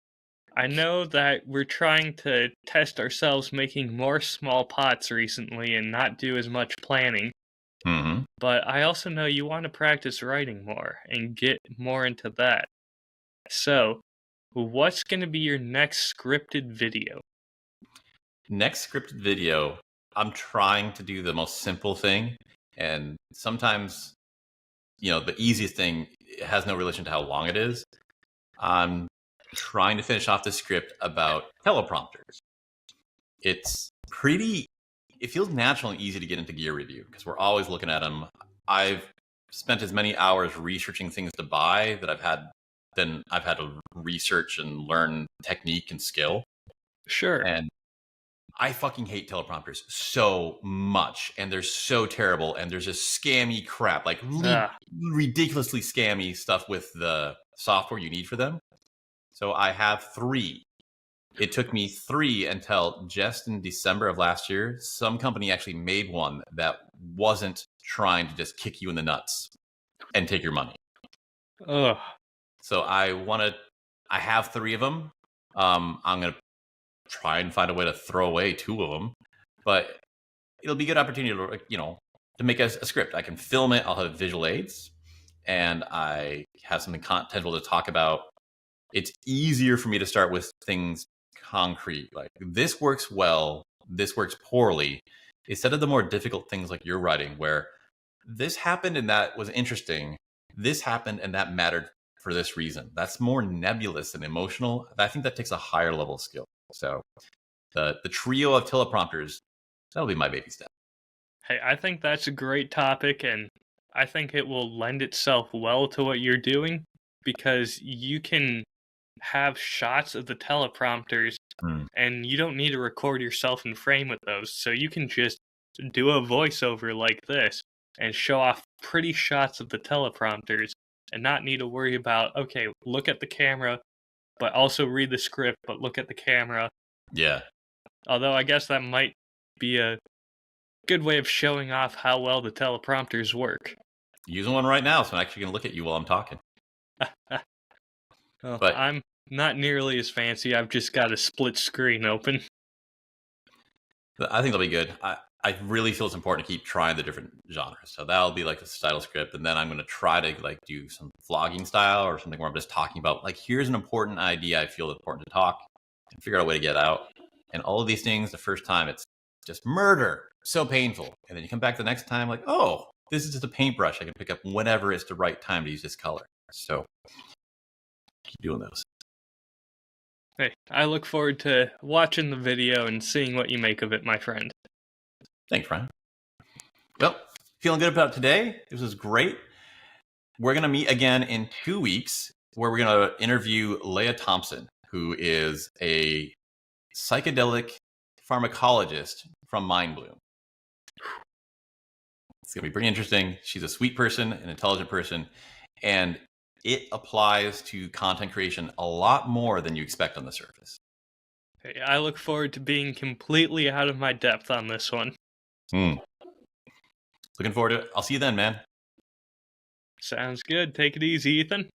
I know that we're trying to test ourselves making more small pots recently and not do as much planning. But I also know you want to practice writing more and get more into that. So, what's going to be your next scripted video? Next scripted video, I'm trying to do the most simple thing. And sometimes, the easiest thing has no relation to how long it is. I'm trying to finish off the script about teleprompters. It feels natural and easy to get into gear review because we're always looking at them. I've spent as many hours researching things to buy that I've had to research and learn technique and skill. Sure. And I fucking hate teleprompters so much, and they're so terrible, and there's just scammy crap, like ridiculously scammy stuff with the software you need for them. So I have 3. It took me 3 until just in December of last year, some company actually made one that wasn't trying to just kick you in the nuts and take your money. Ugh. So I have 3 of them. I'm going to try and find a way to throw away 2 of them, but it'll be a good opportunity to make a script. I can film it. I'll have visual aids, and I have something contentful to talk about. It's easier for me to start with things concrete, like this works well, this works poorly, instead of the more difficult things like you're writing, where this happened and that was interesting, this happened and that mattered for this reason. That's more nebulous and emotional. I think that takes a higher level of skill. So the trio of teleprompters, that'll be my baby step. Hey, I think that's a great topic, and I think it will lend itself well to what you're doing, because you can have shots of the teleprompters and you don't need to record yourself in frame with those. So you can just do a voiceover like this and show off pretty shots of the teleprompters and not need to worry about, okay, look at the camera, but also read the script, but look at the camera. Yeah. Although I guess that might be a good way of showing off how well the teleprompters work. Using one right now, so I'm actually going to look at you while I'm talking. But I'm not nearly as fancy. I've just got a split screen open. I think that'll be good. I really feel it's important to keep trying the different genres. So that'll be like the title script, and then I'm going to try to like do some vlogging style or something where I'm just talking about like here's an important idea I feel important to talk and figure out a way to get out. And all of these things, the first time it's just murder, so painful, and then you come back the next time like, oh, this is just a paintbrush I can pick up whenever it's the right time to use this color. So keep doing those. Hey, I look forward to watching the video and seeing what you make of it, my friend. Thanks, Ryan. Well, feeling good about today. This was great. We're going to meet again in 2 weeks where we're going to interview Leah Thompson, who is a psychedelic pharmacologist from Mind Bloom. It's going to be pretty interesting. She's a sweet person, an intelligent person, and it applies to content creation a lot more than you expect on the surface. Hey, I look forward to being completely out of my depth on this one. Looking forward to it. I'll see you then, man. Sounds good. Take it easy, Ethan.